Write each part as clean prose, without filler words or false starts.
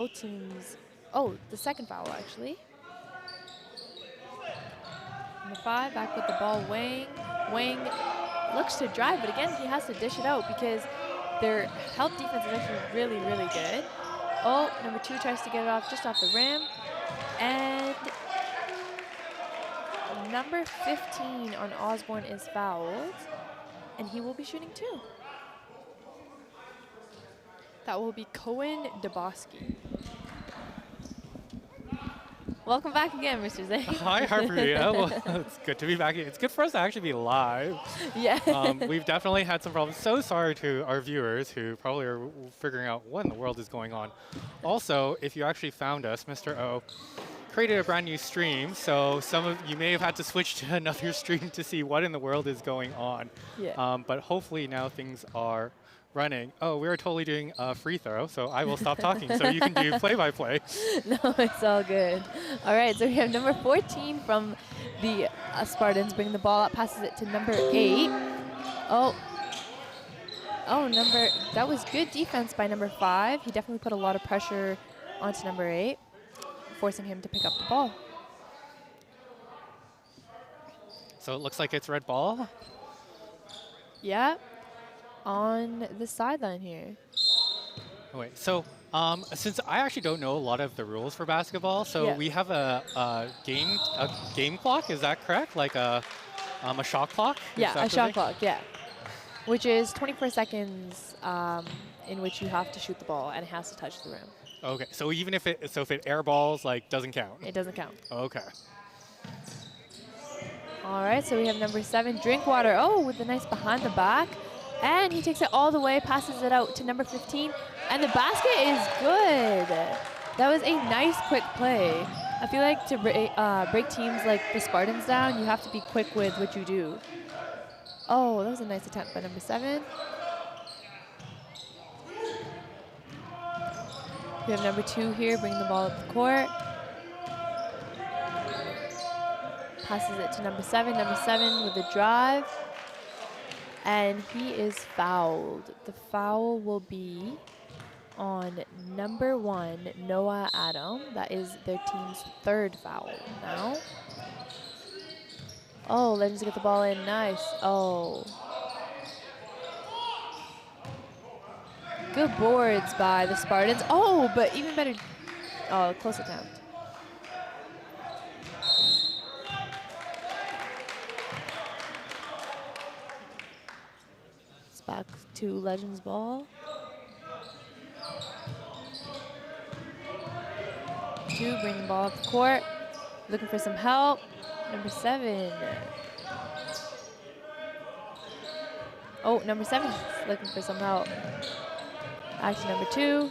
Both teams. Oh, the second foul actually. Number 5 back with the ball. Wang. Wang looks to drive, but again he has to dish it out because their help defense is actually really, really good. Oh, number 2 tries to get it off just off the rim, and number 15 on Osborne is fouled, and he will be shooting 2. That will be Cohen Dubosky. Welcome back again, Mr. Zay. Hi, Harpreet. Well, it's good to be back. It's good for us to actually be live. Yeah. We've definitely had some problems. So sorry to our viewers who probably are figuring out what in the world is going on. Also, if you actually found us, Mr. O created a brand new stream, so some of you may have had to switch to another stream to see what in the world is going on. Yeah. But hopefully now things are running. Oh, we are totally doing a free throw, so I will stop talking so you can do play-by-play. No, it's all good. All right, so we have number 14 from the Spartans bringing the ball up, passes it to number 8. Oh, that was good defense by number 5. He definitely put a lot of pressure onto number 8, forcing him to pick up the ball. So it looks like it's red ball. Yeah, on the sideline here. Oh, wait, so since I actually don't know a lot of the rules for basketball, so Yeah. we have a game clock, is that correct? Like a shot clock? Yeah, a shot clock, yeah. Which is 24 seconds in which you have to shoot the ball and it has to touch the rim. Okay, so even if it airballs, like, doesn't count? It doesn't count. Okay. All right, so we have number 7, Drinkwater. Oh, with a nice behind the back. And he takes it all the way, passes it out to number 15. And the basket is good. That was a nice quick play. I feel like to break teams like the Spartans down, you have to be quick with what you do. Oh, that was a nice attempt by number 7. We have number 2 here, bringing the ball up the court. Passes it to number 7. Number 7 with a drive. And he is fouled. The foul will be on number 1, Noah Adam. That is their team's 3rd foul now. Oh, Legends get the ball in. Nice. Oh. Good boards by the Spartans. Oh, but even better. Oh, close attempt. Back to Legends ball. 2, bring the ball up the court. Looking for some help. Number 7. Oh, number 7 is looking for some help. Back to number 2.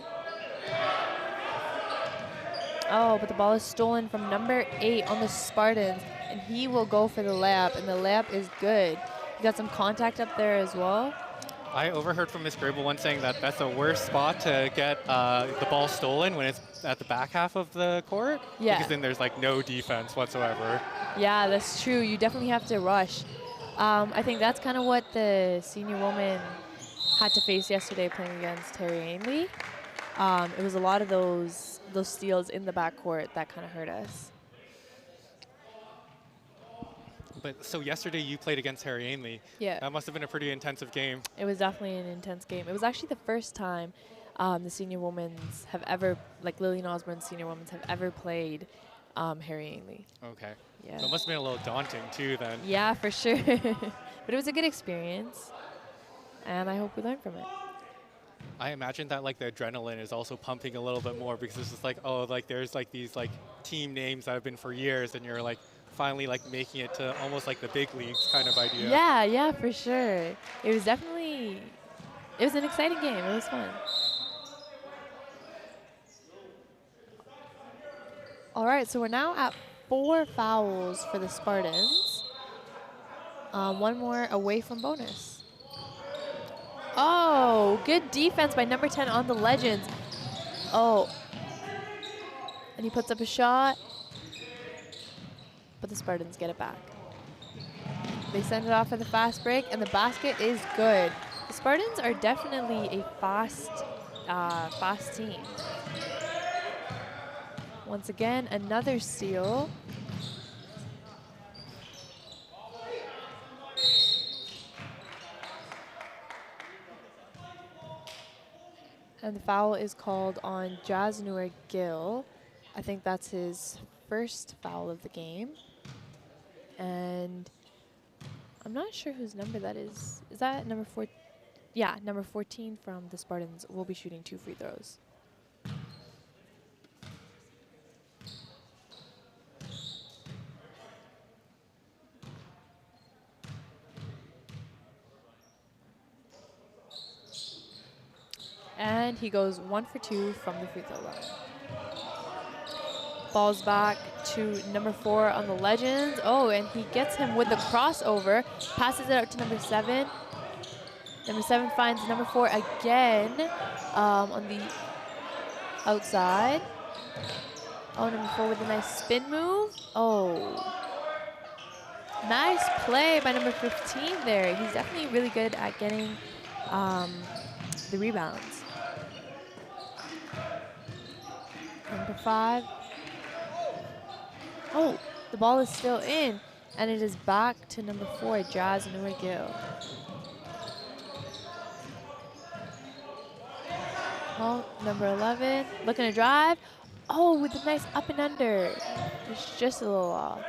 Oh, but the ball is stolen from number 8 on the Spartans. And he will go for the layup, and the layup is good. He got some contact up there as well. I overheard from Miss Grable once saying that that's the worst spot to get the ball stolen when it's at the back half of the court. Yeah. Because then there's like no defense whatsoever. Yeah, that's true. You definitely have to rush. I think that's kind of what the senior woman had to face yesterday playing against Terry Ainley. It was a lot of those steals in the backcourt that kind of hurt us. But so yesterday you played against Harry Ainley. Yeah. That must have been a pretty intensive game. It was definitely an intense game. It was actually the first time the senior women's have ever, like Lillian Osborne's senior women's have ever played Harry Ainley. Okay. Yeah. So it must have been a little daunting too then. Yeah, for sure. But it was a good experience, and I hope we learn from it. I imagine that like the adrenaline is also pumping a little bit more because it's just like, oh, like there's like these like team names that have been for years, and you're like finally like making it to almost like the big leagues kind of idea. Yeah, yeah, for sure. It was definitely, it was an exciting game. It was fun. All right, so we're now at 4 fouls for the Spartans. 1 more away from bonus. Oh, good defense by number 10 on the Legends. Oh, and he puts up a shot, but the Spartans get it back. They send it off for the fast break, and the basket is good. The Spartans are definitely a fast team. Once again, another steal. And the foul is called on Jasnur Gill. I think that's his first foul of the game. And I'm not sure whose number that is. Is that number 4? Yeah, number 14 from the Spartans will be shooting 2 free throws. And he goes 1 for 2 from the free throw line. Ball's back to number 4 on the Legends. Oh, and he gets him with the crossover. Passes it out to number 7. Number 7 finds number 4 again on the outside. Oh, number 4 with a nice spin move. Oh. Nice play by number 15 there. He's definitely really good at getting the rebounds. Number 5. Oh, the ball is still in, and it is back to number 4, Jasnur Gill. Oh, number 11, looking to drive. Oh, with a nice up and under. Just a little off.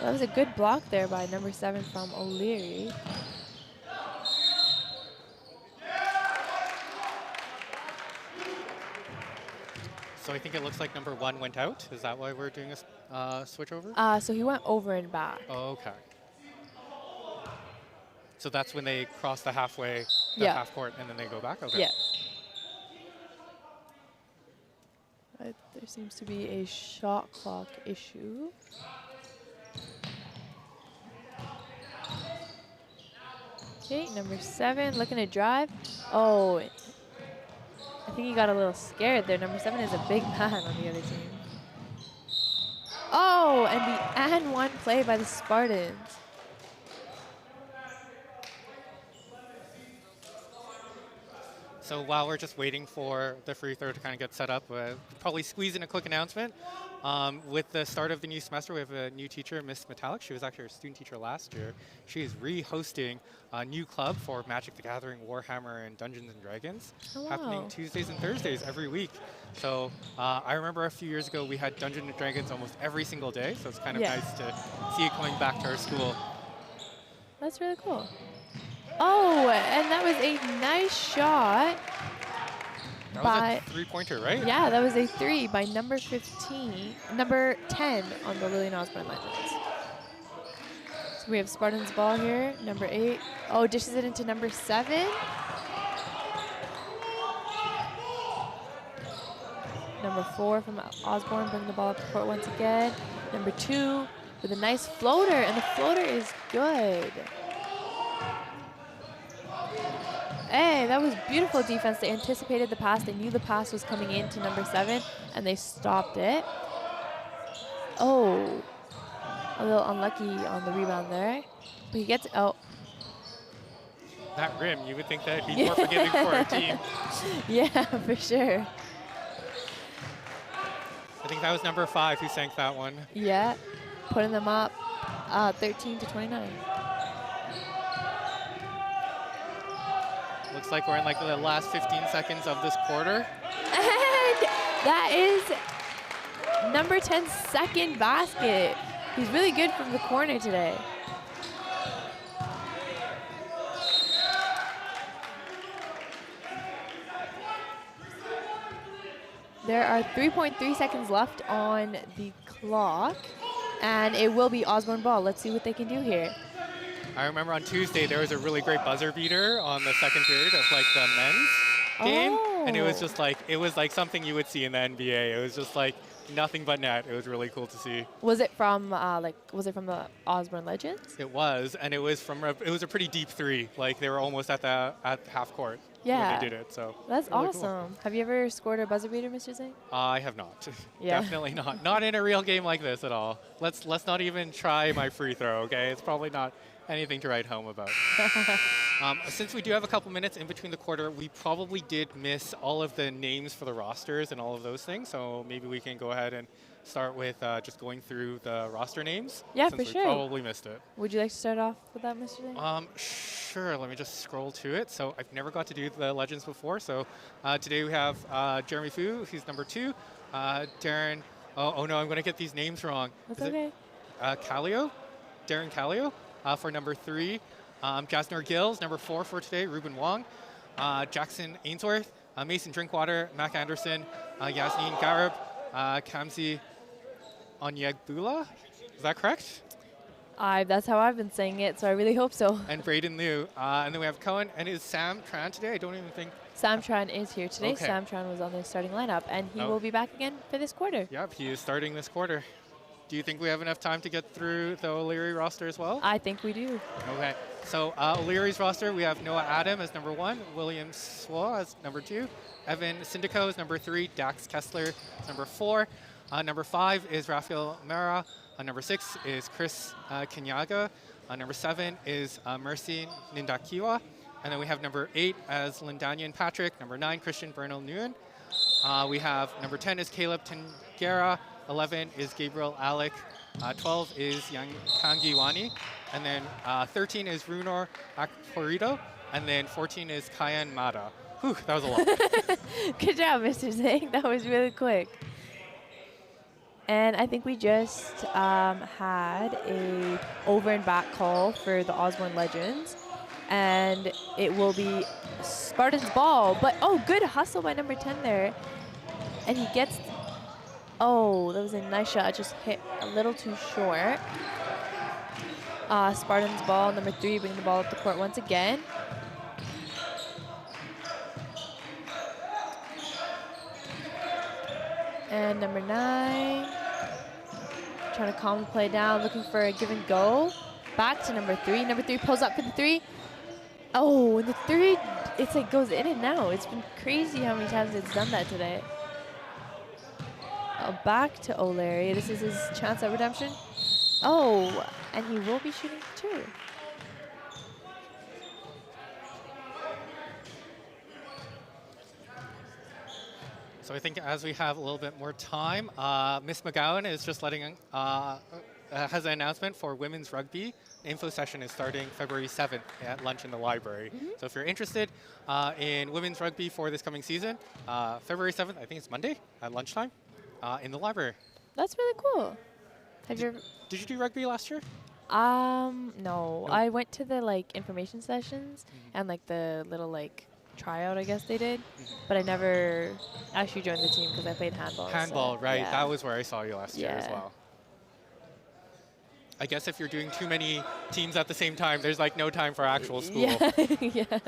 That was a good block there by number 7 from LEARY. So I think it looks like number 1 went out. Is that why we're doing a switch over? So he went over and back. Okay. So that's when they cross the half court, and then they go back? Okay. Yeah. There seems to be a shot clock issue. Okay, number 7 looking to drive. Oh, I think he got a little scared there. Number 7 is a big man on the other team. Oh, and the and one play by the Spartans. So while we're just waiting for the free throw to kind of get set up, probably squeeze in a quick announcement. With the start of the new semester, we have a new teacher, Miss Metallic. She was actually our student teacher last year. She is re-hosting a new club for Magic the Gathering, Warhammer, and Dungeons and Dragons, happening Tuesdays and Thursdays every week. So I remember a few years ago we had Dungeons and Dragons almost every single day, so it's kind of nice to see it coming back to our school. That's really cool. Oh, and that was a nice shot. That was a three-pointer, right? Yeah, that was a 3 by number 10 on the Lillian Osborne Legends. So we have Spartans ball here, number 8. Oh, dishes it into number 7. Number 4 from Osborne, bringing the ball up the court once again. Number 2 with a nice floater, and the floater is good. Hey, that was beautiful defense. They anticipated the pass. They knew the pass was coming in to number 7, and they stopped it. Oh, a little unlucky on the rebound there. But he gets out. That rim, you would think that would be more forgiving for our team. Yeah, for sure. I think that was number 5 who sank that one. Yeah, putting them up 13-29. Looks like we're in like the last 15 seconds of this quarter. And that is number 10's second basket. He's really good from the corner today. There are 3.3 seconds left on the clock, and it will be Osborne ball. Let's see what they can do here. I remember on Tuesday there was a really great buzzer beater on the second period of like the men's game, and it was just like something you would see in the NBA. It was just like nothing but net. It was really cool to see. Was it from the Osborne Legends? It was, and it was a pretty deep 3. Like they were almost at half court when they did it. So that's really awesome. Cool. Have you ever scored a buzzer beater, Mr. Zhang? I have not. Yeah. Definitely not. Not in a real game like this at all. Let's not even try my free throw. Okay, it's probably not Anything to write home about. Since we do have a couple minutes in between the quarter, we probably did miss all of the names for the rosters and all of those things. So maybe we can go ahead and start with just going through the roster names. Yeah, since for we sure. Probably missed it. Would you like to start off with that, Mr. Zhang? Sure. Let me just scroll to it. So I've never got to do the Legends before. So today we have Jeremy Fu, he's number 2. Darren. Oh no, I'm going to get these names wrong. That's okay. Callio, Darren Callio for number 3. Jasner Gills, number 4 for today. Ruben Wong, Jackson Ainsworth, Mason Drinkwater, Mac Anderson, Yasmin Garib, Kamsi Onyegbula. Is that correct? That's how I've been saying it, so I really hope so. And Braden Liu. And then we have Cohen. And is Sam Tran today? I don't even think. Sam Tran is here today. Okay. Sam Tran was on the starting lineup, and he will be back again for this quarter. Yep, he is starting this quarter. Do you think we have enough time to get through the O'Leary roster as well? I think we do. Okay. So O'Leary's roster, we have Noah Adam as number 1, William Swa as number 2, Evan Syndico as number 3, Dax Kessler as number 4. Number 5 is Rafael Mera. Number 6 is Chris Kenyaga. Number 7 is Mercy Nindakiwa. And then we have number 8 as Lindanian Patrick. Number 9, Christian Bernal Nguyen. We have number 10 is Caleb Tangera. 11 is Gabriel Alec. 12 is Yang Kangiwani. And then 13 is Runor Akporito. And then 14 is Kayan Mata. Whew, that was a lot. Good job, Mr. Zhang. That was really quick. And I think we just had a over and back call for the Osborne Legends. And it will be Spartan's ball. But, oh, good hustle by number 10 there. And he gets, oh, that was a nice shot. Just hit a little too short. Spartan's ball, number 3, bringing the ball up the court once again. And number 9, trying to calm the play down, looking for a give and go. Back to number 3. Number 3 pulls up for the 3. Oh, and the 3, it's like goes in and out. It's been crazy how many times it's done that today. Back to O'Leary. This is his chance at redemption. Oh, and he will be shooting 2. So I think as we have a little bit more time, Miss McGowan is just letting, has an announcement for women's rugby. The info session is starting February 7th at lunch in the library. So if you're interested in women's rugby for this coming season, February 7th, I think it's Monday at lunchtime in the library. That's really cool. Have you ever? Did you do rugby last year? No. I went to the like information sessions and like the little like tryout, I guess they did, but I never actually joined the team because I played handball. Handball, so, right. Yeah. That was where I saw you last year as well. I guess if you're doing too many teams at the same time, there's like no time for actual school. Yeah. Yeah.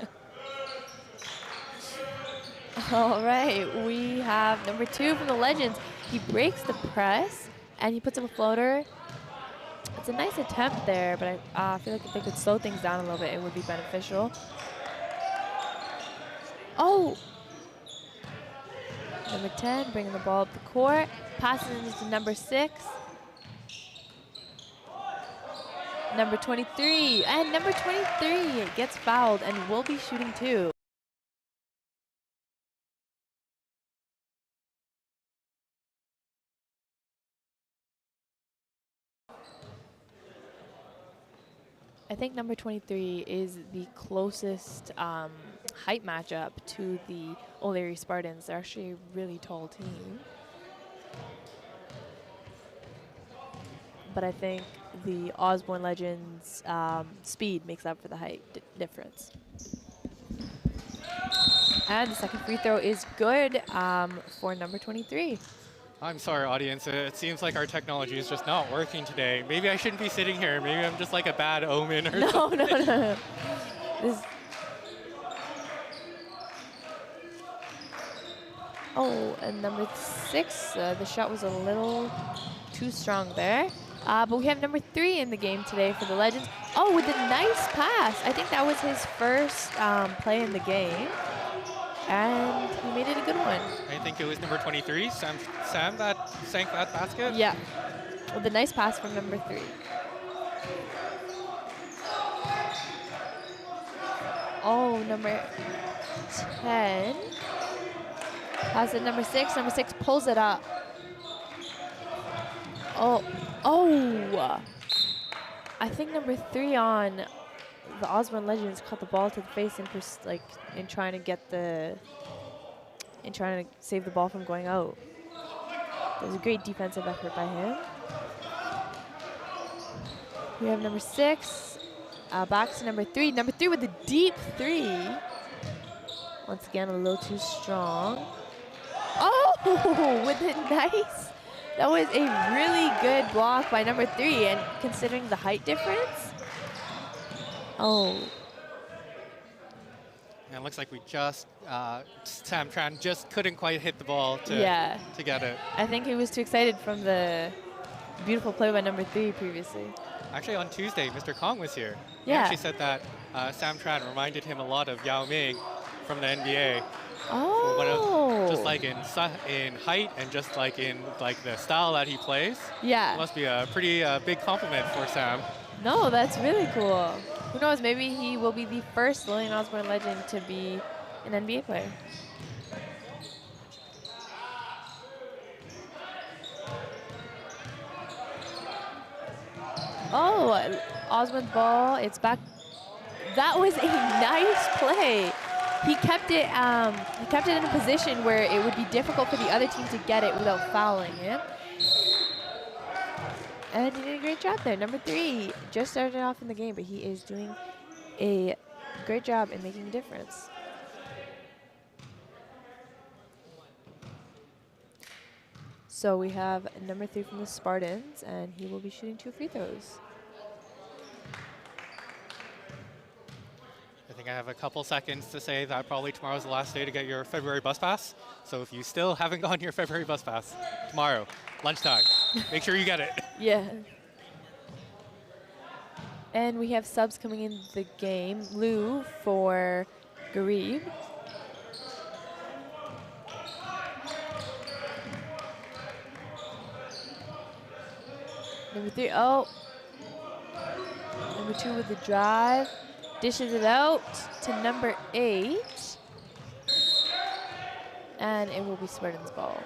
All right, we have number 2 from the Legends. He breaks the press and he puts up a floater. It's a nice attempt there, but I feel like if they could slow things down a little bit, it would be beneficial. Oh! Number 10 bringing the ball up the court. Passes into number 6. Number 23. And number 23 gets fouled and will be shooting 2. I think number 23 is the closest height matchup to the O'Leary Spartans. They're actually a really tall team. But I think the Osborne Legends speed makes up for the height difference. And the second free throw is good for number 23. I'm sorry, audience. It seems like our technology is just not working today. Maybe I shouldn't be sitting here. Maybe I'm just like a bad omen or something. No. Oh, and number 6, the shot was a little too strong there. But we have number 3 in the game today for the Legends. Oh, with a nice pass. I think that was his first play in the game. And he made it a good one. I think it was number 23, Sam that sank that basket? Yeah, with a nice pass from number 3. Oh, number 10. Pass it number 6. Number 6 pulls it up. Oh. Oh. I think number 3 on the Osborne Legends caught the ball to the face in trying to save the ball from going out. It was a great defensive effort by him. We have number 6. Back to number 3. Number 3 with the deep 3. Once again, a little too strong. Oh, with it nice. That was a really good block by number 3, and considering the height difference. Oh. And it looks like we just, Sam Tran just couldn't quite hit the ball to get it. I think he was too excited from the beautiful play by number 3 previously. Actually, on Tuesday, Mr. Kong was here. He Yeah. actually said that Sam Tran reminded him a lot of Yao Ming from the NBA. Oh. Just like in height and just like in the style that he plays. Yeah. Must be a pretty big compliment for Sam. No, that's really cool. Who knows, maybe he will be the first Lillian Osborne legend to be an NBA player. Oh, Osborne's ball, it's back. That was a nice play. He kept it in a position where it would be difficult for the other team to get it without fouling him. And he did a great job there. Number 3 just started off in the game, but he is doing a great job in making a difference. So we have number 3 from the Spartans, and he will be shooting 2 free throws. I think I have a couple seconds to say that probably tomorrow's the last day to get your February bus pass. So if you still haven't gotten your February bus pass, tomorrow, lunchtime, make sure you get it. Yeah. And we have subs coming in the game. Lou for Garib. Number 3, oh. Number 2 with the drive. Dishes it out to number 8. And it will be Spartan's ball.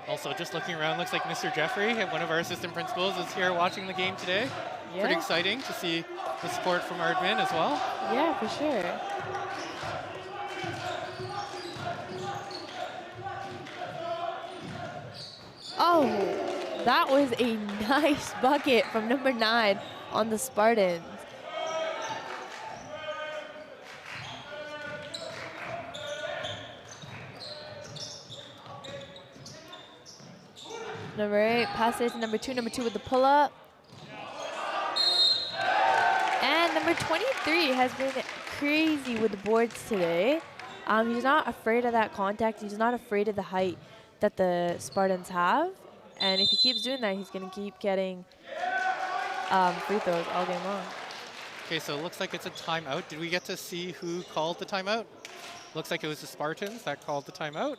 Also, just looking around, looks like Mr. Jeffrey, one of our assistant principals, is here watching the game today. Yeah. Pretty exciting to see the support from our admin as well. Yeah, for sure. Oh, that was a nice bucket from number 9 on the Spartans. Number 8, pass it to number 2. Number 2 with the pull-up. And number 23 has been crazy with the boards today. He's not afraid of that contact. He's not afraid of the height that the Spartans have. And if he keeps doing that, he's going to keep getting free throws all game long. Okay, so it looks like it's a timeout. Did we get to see who called the timeout? Looks like it was the Spartans that called the timeout.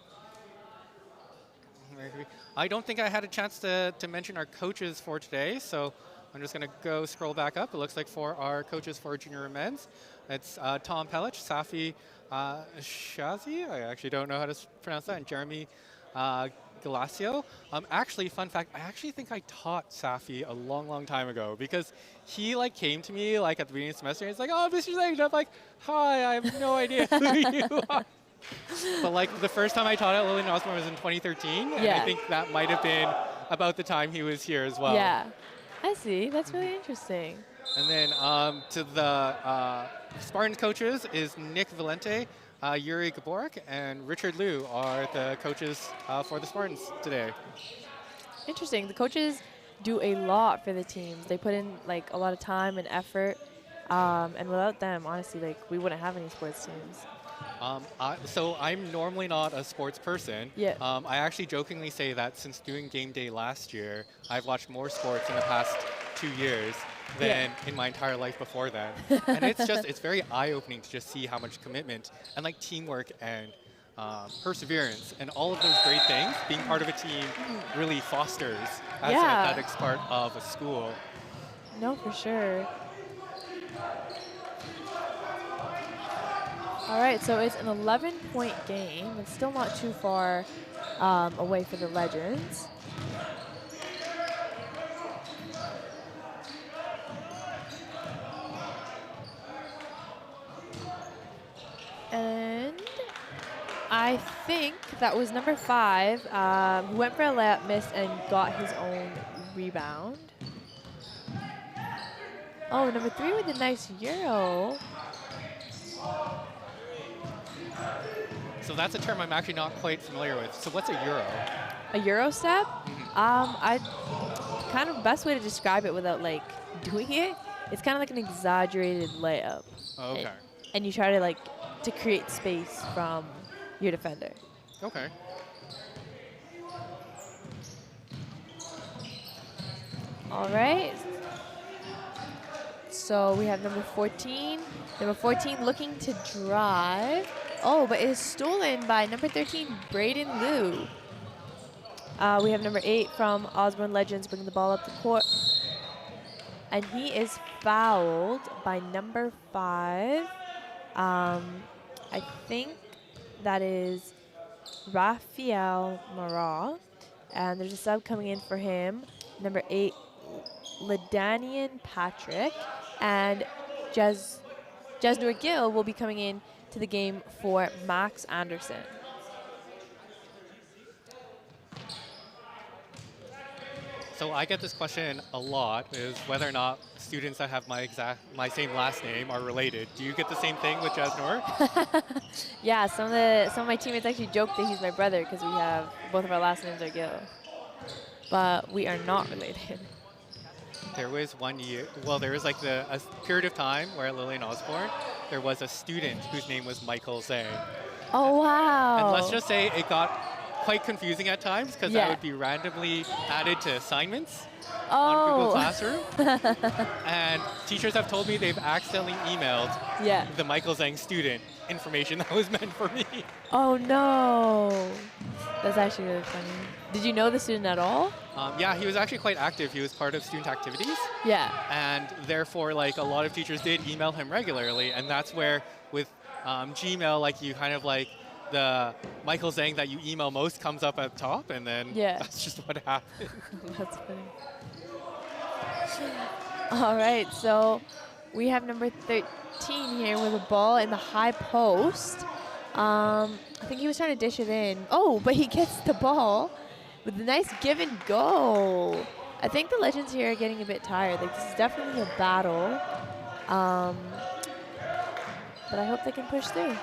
I don't think I had a chance to mention our coaches for today, so I'm just going to go scroll back up. It looks like for our coaches for junior and men's, it's Tom Pellich, Safi Shazi, I actually don't know how to pronounce that, and Jeremy Galacio. Actually, fun fact, I actually think I taught Safi a long, long time ago because he came to me at the beginning of the semester and he's like, oh, Mr. Zhang, I'm like, hi, I have no idea who you are. But the first time I taught at Lillian Osborne was in 2013, and I think that might have been about the time he was here as well. Yeah, I see. That's really interesting. And then to the Spartans coaches is Nick Valente, Yuri Gaborik, and Richard Liu are the coaches for the Spartans today. Interesting. The coaches do a lot for the teams. They put in a lot of time and effort, and without them, honestly, we wouldn't have any sports teams. So I'm normally not a sports person. Yeah. I actually jokingly say that since doing game day last year, I've watched more sports in the past 2 years than in my entire life before then. And it's very eye-opening to just see how much commitment and teamwork and perseverance and all of those great things being part of a team really fosters as an athletics part of a school. No, for sure. All right, so it's an 11-point game. It's still not too far away for the Legends. And I think that was number 5, who went for a layup, missed, and got his own rebound. Oh, number 3 with a nice Euro. So that's a term I'm actually not quite familiar with. So what's a Euro? A Euro step? I kind of best way to describe it without like doing it. It's kind of like an exaggerated layup. Okay. And you try to like to create space from your defender. Okay. All right. So we have number 14. Number 14 looking to drive. Oh, but it is stolen by number 13, Braden Liu. We have number 8 from Osborne Legends bringing the ball up the court. And he is fouled by number 5. I think that is Rafael Marat. And there's a sub coming in for him. Number 8, Ladanian Patrick. And Jesnur Gill will be coming in to the game for Max Anderson. So I get this question a lot, is whether or not students that have my same last name are related. Do you get the same thing with Jesnur? Yeah, some of my teammates actually joke that he's my brother because we have both of our last names are Gill. But we are not related. There was one year, well, there was like a period of time where at Lillian Osborne, there was a student whose name was Michael Zhang. Oh, wow. And let's just say it got quite confusing at times because that would be randomly added to assignments on Google Classroom. And teachers have told me they've accidentally emailed the Michael Zhang student information that was meant for me. Oh, no. That's actually really funny. Did you know the student at all? Yeah, he was actually quite active. He was part of student activities. Yeah. And therefore, like, a lot of teachers did email him regularly. And that's where, with Gmail, like, you kind of like, the Michael Zhang that you email most comes up at the top, and then that's just what happened. That's funny. All right, so we have number 13 here with a ball in the high post. I think he was trying to dish it in. Oh, but he gets the ball with a nice give and go. I think the Legends here are getting a bit tired. Like, this is definitely a battle. But I hope they can push through.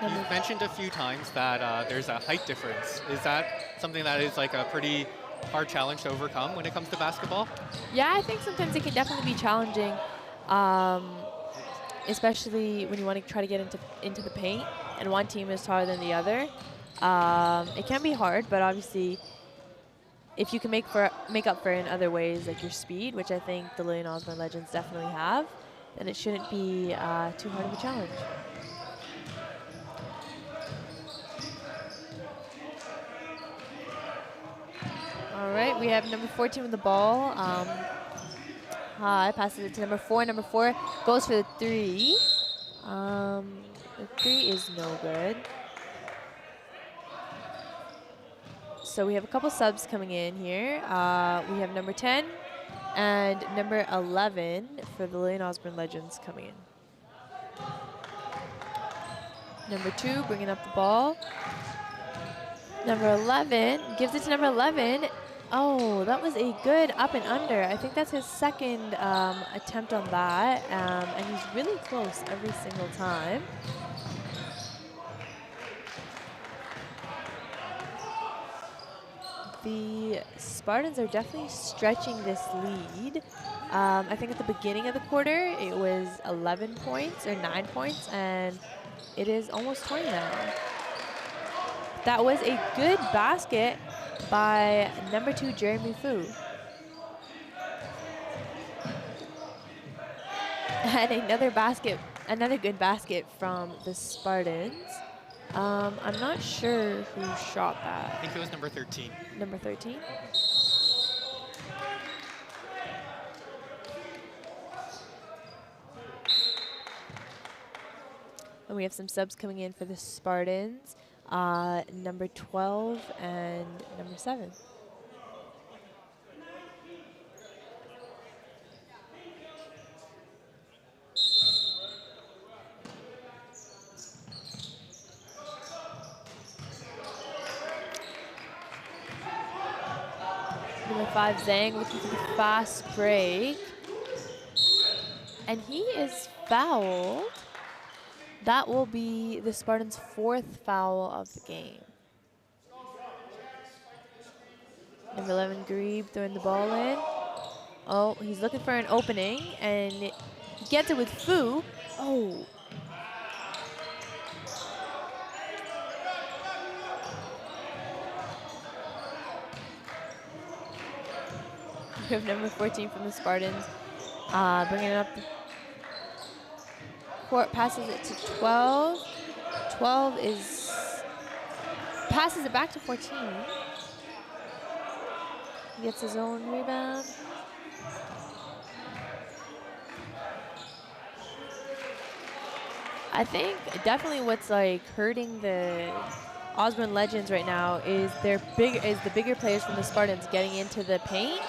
You've mentioned a few times that there's a height difference. Is that something that is like a pretty hard challenge to overcome when it comes to basketball? Yeah, I think sometimes it can definitely be challenging, especially when you want to try to get into the paint and one team is taller than the other. It can be hard, but obviously if you can make up for it in other ways, like your speed, which I think the Lillian Osborne Legends definitely have, then it shouldn't be too hard of a challenge. All right, we have number 14 with the ball. High, passes it to number 4. Number 4 goes for the 3. The 3 is no good. So we have a couple subs coming in here. We have number 10 and number 11 for the Lillian Osborne Legends coming in. Number 2 bringing up the ball. Number 11 gives it to number 11. Oh, that was a good up and under. I think that's his second attempt on that, and he's really close every single time. The Spartans are definitely stretching this lead. I think at the beginning of the quarter, it was 11 points or 9 points, and it is almost 20 now. That was a good basket by number 2, Jeremy Fu. And another good basket from the Spartans. I'm not sure who shot that. I think it was number 13. Number 13? And we have some subs coming in for the Spartans. Number 12 and number 7. Number 5, Zhang, looking for the fast break. And he is fouled. That will be the Spartans' 4th foul of the game. Number 11, Grebe, throwing the ball in. Oh, he's looking for an opening, and he gets it with Fu. Oh. We have number 14 from the Spartans, bringing it up the court, passes it to 12. 12 passes it back to 14. He gets his own rebound. I think definitely what's like hurting the Osborne Legends right now is the bigger players from the Spartans getting into the paint,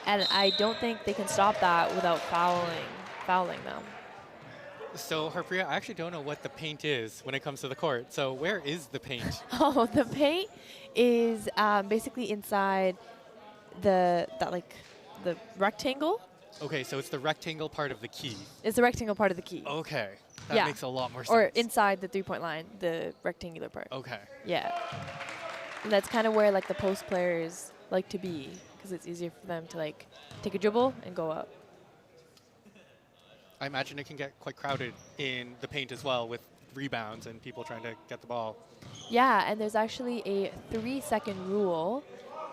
and I don't think they can stop that without fouling them. So, Harpriya, I actually don't know what the paint is when it comes to the court. So where is the paint? Oh, the paint is basically inside the rectangle. Okay, so it's the rectangle part of the key. It's the rectangle part of the key. Okay, that Yeah. makes a lot more sense. Or inside the 3-point line, the rectangular part. Okay. Yeah. And that's kind of where like the post players like to be, because it's easier for them to like take a dribble and go up. I imagine it can get quite crowded in the paint as well with rebounds and people trying to get the ball. Yeah, and there's actually a 3-second rule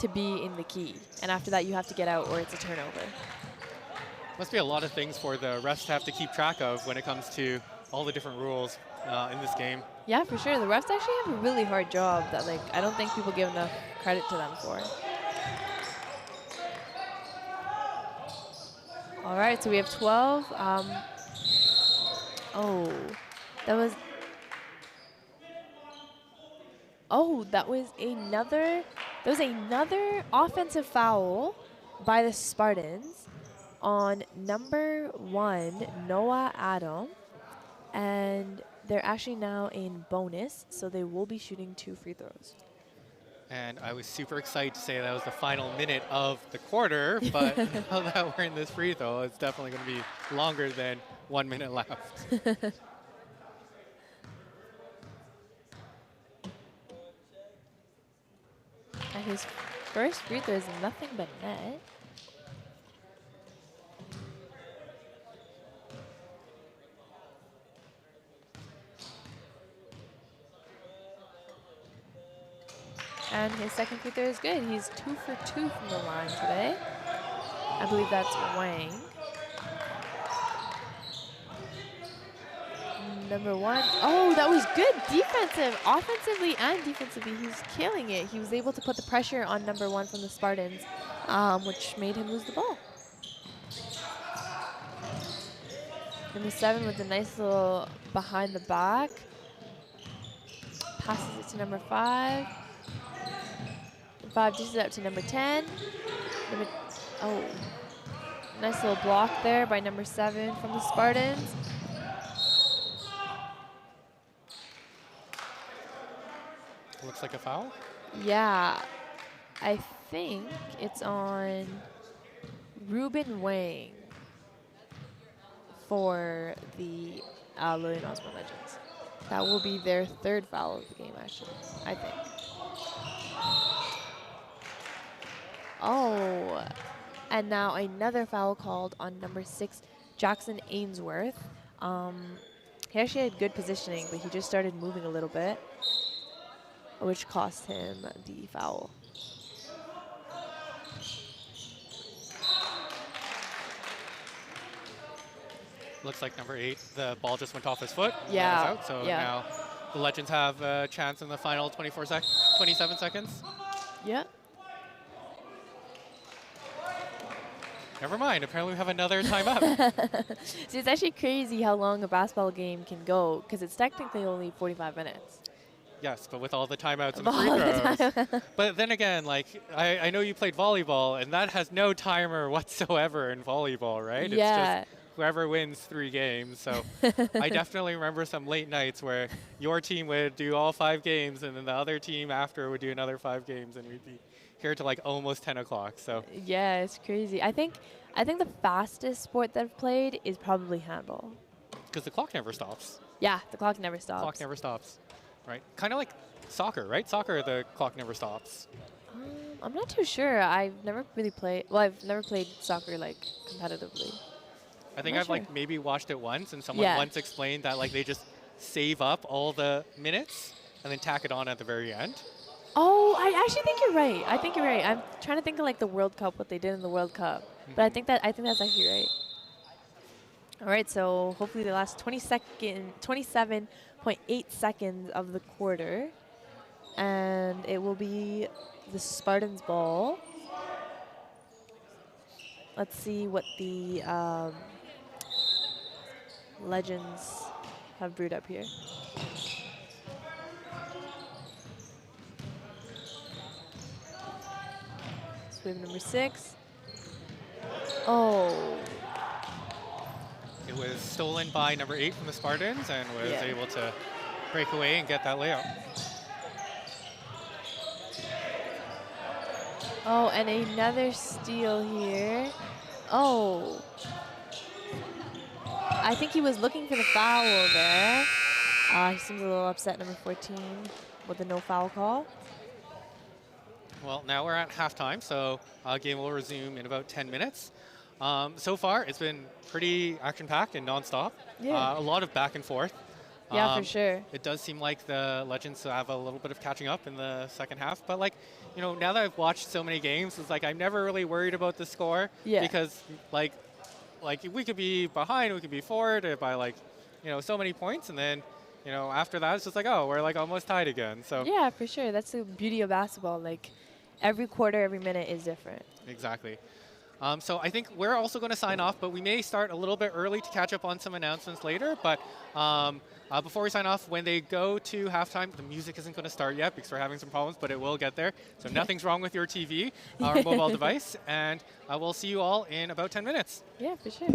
to be in the key. And after that, you have to get out or it's a turnover. Must be a lot of things for the refs to have to keep track of when it comes to all the different rules in this game. Yeah, for sure. The refs actually have a really hard job that like I don't think people give enough credit to them for. All right, so we have 12. Oh, that was another offensive foul by the Spartans on number 1, Noah Adam, and they're actually now in bonus, so they will be shooting 2 free throws. And I was super excited to say that was the final minute of the quarter, but now that we're in this free throw, it's definitely going to be longer than 1 minute left. And his first free throw is nothing but net. And his second free throw is good. He's 2 for 2 from the line today. I believe that's Wang. Number 1. Oh, that was good defensive. Offensively and defensively, he's killing it. He was able to put the pressure on number 1 from the Spartans, which made him lose the ball. Number 7 with a nice little behind the back. Passes it to number 5. 5 dishes it up to number 10. Nice little block there by number 7 from the Spartans. Looks like a foul? Yeah, I think it's on Ruben Wang for the Lillian Osborne Legends. That will be their 3rd foul of the game, actually, I think. Oh, and now another foul called on number 6, Jackson Ainsworth. He actually had good positioning, but he just started moving a little bit, which cost him the foul. Looks like number 8, the ball just went off his foot. Yeah. Out, so now the Legends have a chance in the final 27 seconds. Yep. Never mind. Apparently, we have another timeout. See, it's actually crazy how long a basketball game can go because it's technically only 45 minutes. Yes, but with all the timeouts and the All free the throws. time. But then again, like I know you played volleyball, and that has no timer whatsoever in volleyball, right? Yeah. It's just whoever wins 3 games. So I definitely remember some late nights where your team would do all 5 games, and then the other team after would do another 5 games, and we'd be here till like almost 10 o'clock. So Yeah, it's crazy. I think the fastest sport that I've played is probably handball. because the clock never stops. Yeah, the clock never stops. Clock never stops, right? Kind of like soccer, right? Soccer, the clock never stops. I'm not too sure. I've never really played. Well, I've never played soccer like competitively. I think not I've like sure. maybe watched it once, and someone Yeah. once explained that like they just save up all the minutes and then tack it on at the very end. Oh, I actually think you're right. I think you're right. I'm trying to think of like the World Cup, what they did in the World Cup. But I think that's actually right. All right, so hopefully the last 27.8 seconds of the quarter, and it will be the Spartans' ball. Let's see what the Legends have brewed up here. So we have number 6. Oh. It was stolen by number 8 from the Spartans and was Yeah. able to break away and get that layup. Oh, and another steal here. Oh. I think he was looking for the foul there. He seems a little upset, number 14, with the no foul call. Well, now we're at halftime, so game will resume in about 10 minutes. So far, it's been pretty action-packed and nonstop. Yeah. A lot of back and forth. Yeah, for sure. It does seem like the Legends have a little bit of catching up in the second half, but like, you know, now that I've watched so many games, it's like I'm never really worried about the score because like we could be behind, we could be forward by like, you know, so many points, and then, you know, after that it's just like, oh, we're like almost tied again. So Yeah, for sure. That's the beauty of basketball. Like every quarter, every minute is different. Exactly. So I think we're also going to sign off, but we may start a little bit early to catch up on some announcements later. But before we sign off, when they go to halftime, the music isn't going to start yet because we're having some problems, but it will get there. So nothing's wrong with your TV or mobile device. And we'll see you all in about 10 minutes. Yeah, for sure.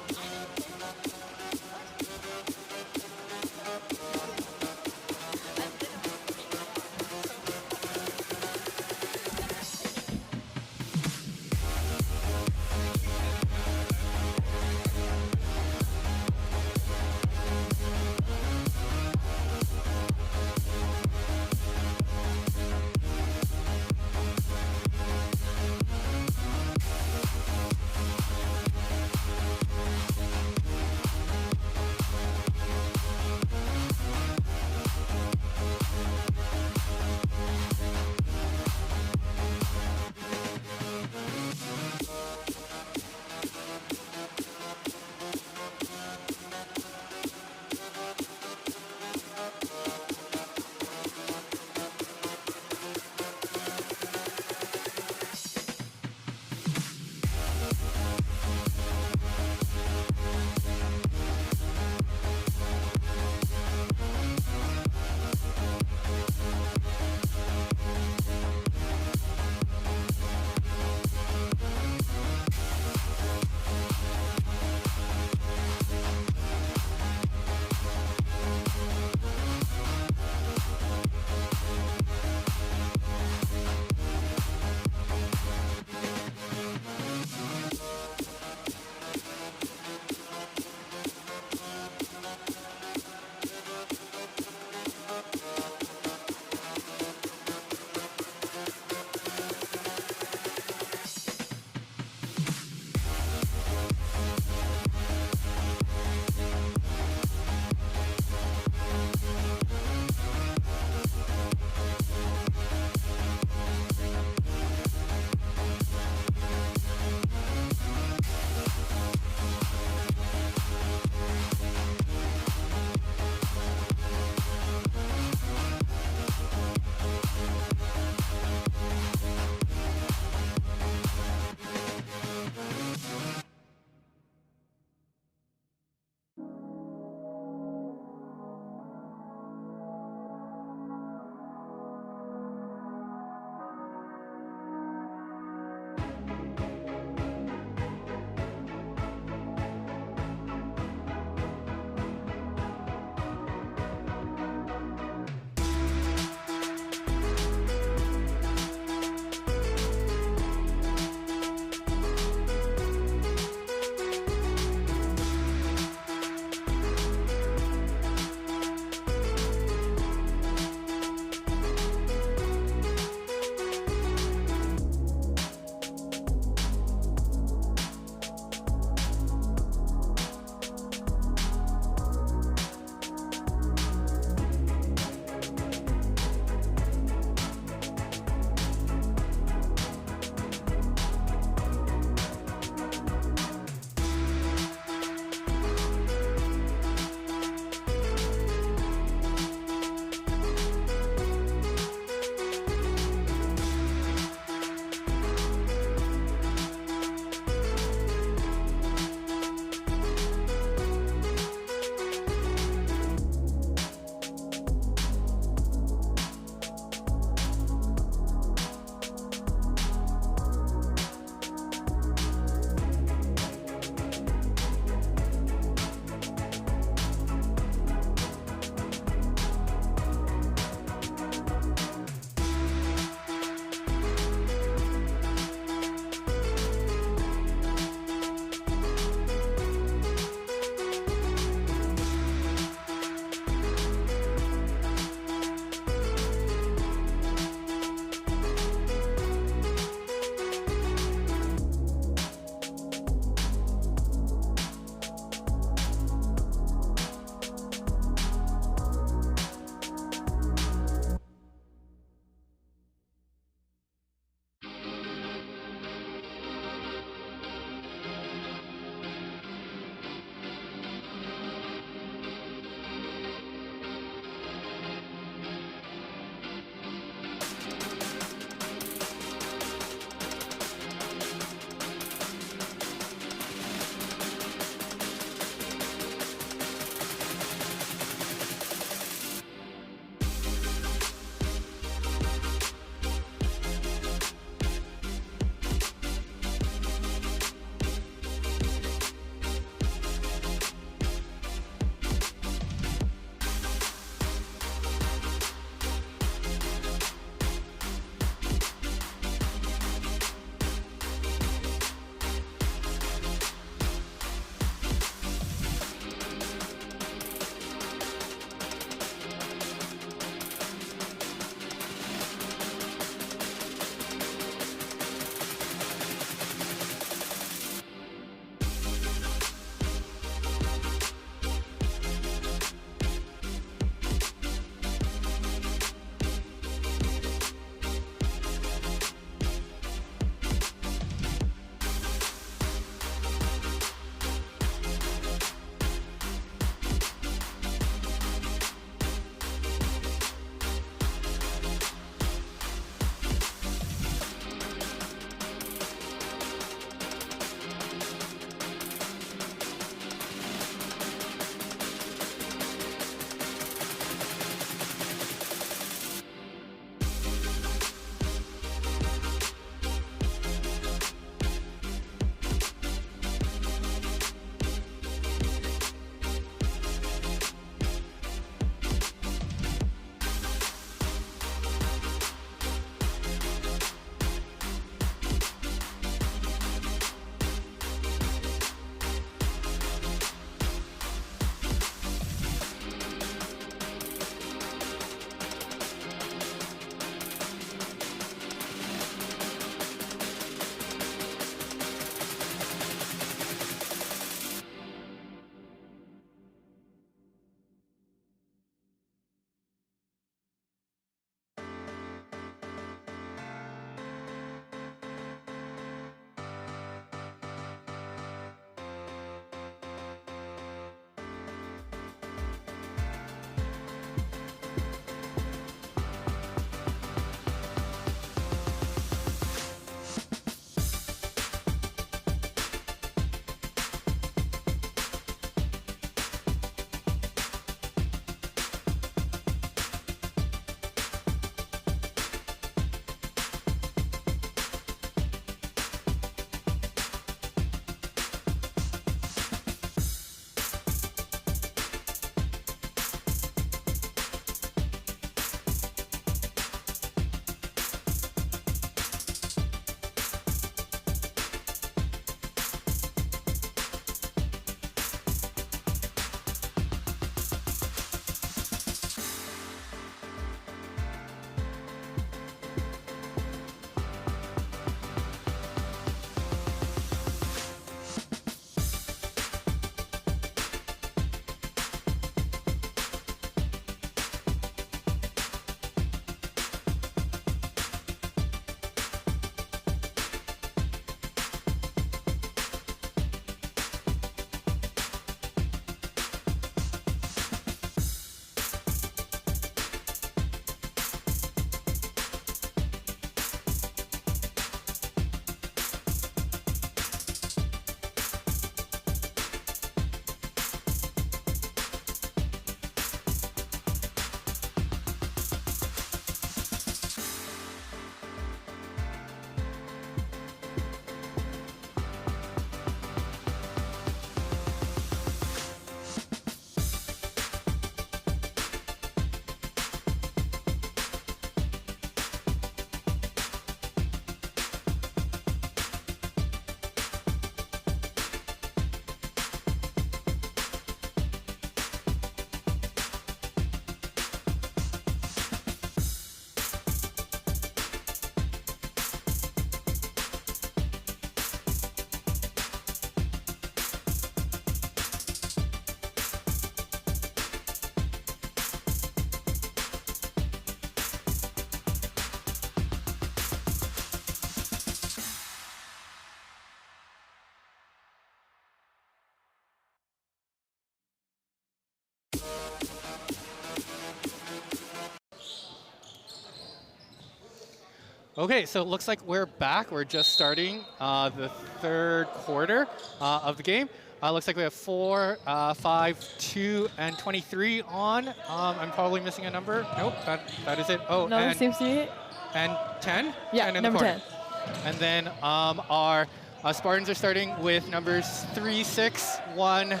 Okay, so it looks like we're back. We're just starting the third quarter of the game. Looks like we have 4, 5, 2, and 23 on. I'm probably missing a number. Nope, that is it. Oh, No, that seems to be it. And 10? Yeah, 10 in number the corner. 10. And then our Spartans are starting with numbers 3, 6, 1,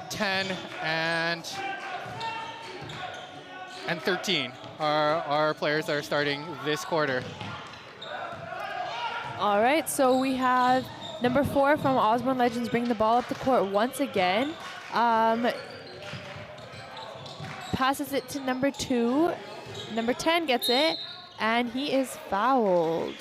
10, and 13. Our players are starting this quarter. All right, so we have number 4 from Osborne Legends bring the ball up the court once again. Passes it to number 2. Number 10 gets it, and he is fouled.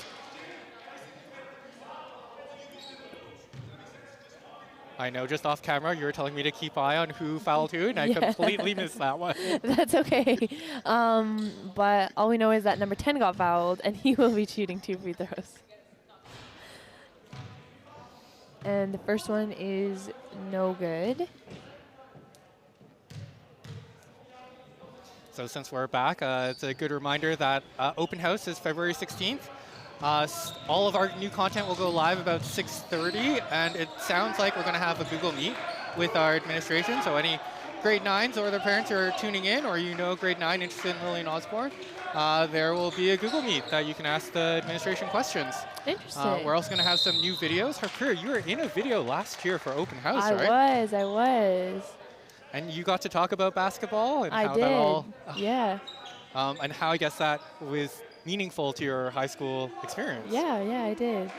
I know, just off camera, you were telling me to keep eye on who fouled who, and I completely missed that one. That's okay. But all we know is that number 10 got fouled, and he will be shooting 2 free throws. And the first one is no good. So since we're back, it's a good reminder that open house is February 16th. All of our new content will go live about 6:30, and it sounds like we're going to have a Google Meet with our administration. So any grade 9s or their parents who are tuning in, or you know grade 9 interested in Lillian Osborne, there will be a Google Meet that you can ask the administration questions. Interesting. We're also going to have some new videos. Harpur, you were in a video last year for open house, I right? I was. And you got to talk about basketball and how did. that all... Yeah. And how I guess that was meaningful to your high school experience. Yeah, I did.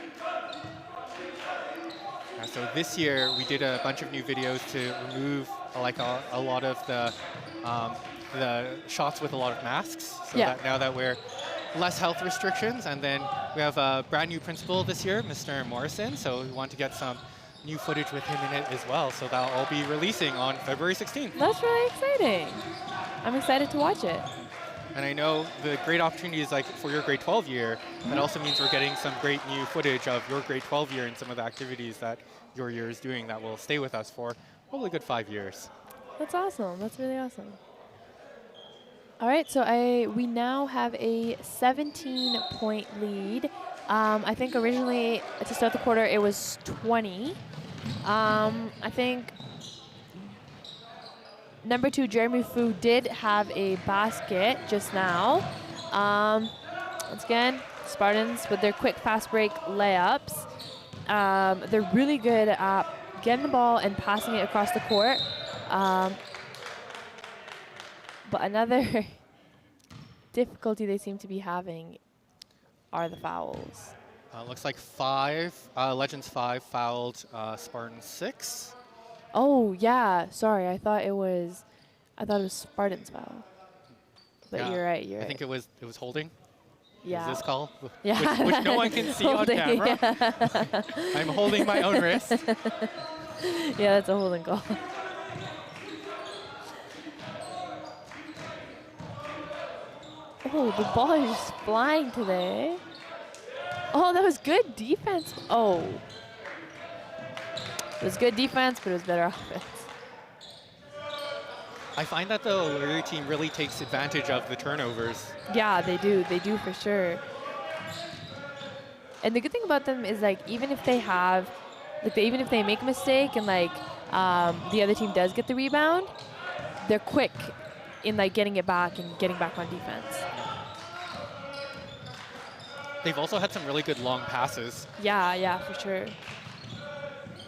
So this year we did a bunch of new videos to remove like a lot of the shots with a lot of masks. So that now that we're less health restrictions, and then we have a brand new principal this year, Mr. Morrison. So we want to get some new footage with him in it as well. So that'll all be releasing on February 16th. That's really exciting. I'm excited to watch it. And I know the great opportunity is like for your grade 12 year. That also means we're getting some great new footage of your grade 12 year and some of the activities that your year is doing that will stay with us for probably a good 5 years. That's awesome. That's really awesome. All right, so we now have a 17-point lead. I think originally to start the quarter it was 20. I think number 2, Jeremy Fu, did have a basket just now. Once again, Spartans with their quick fast break layups. They're really good at getting the ball and passing it across the court. But another difficulty they seem to be having are the fouls. Looks like Legends 5 fouled Spartan 6. Oh yeah, sorry. I thought it was Spartan's foul. But Yeah, you're right. I think it was holding. Yeah. Is this call? Yeah. Which no one can see on Holding, camera. yeah. I'm holding my own wrist. Yeah, that's a holding call. Oh, the ball is just flying today. Oh, that was good defense. Oh. It was good defense, but it was better offense. I find that the LEARY team really takes advantage of the turnovers. Yeah, they do. They do for sure. And the good thing about them is, like, even if they have, like, even if they make a mistake and, like, the other team does get the rebound, they're quick in, like, getting it back and getting back on defense. They've also had some really good long passes. Yeah, for sure.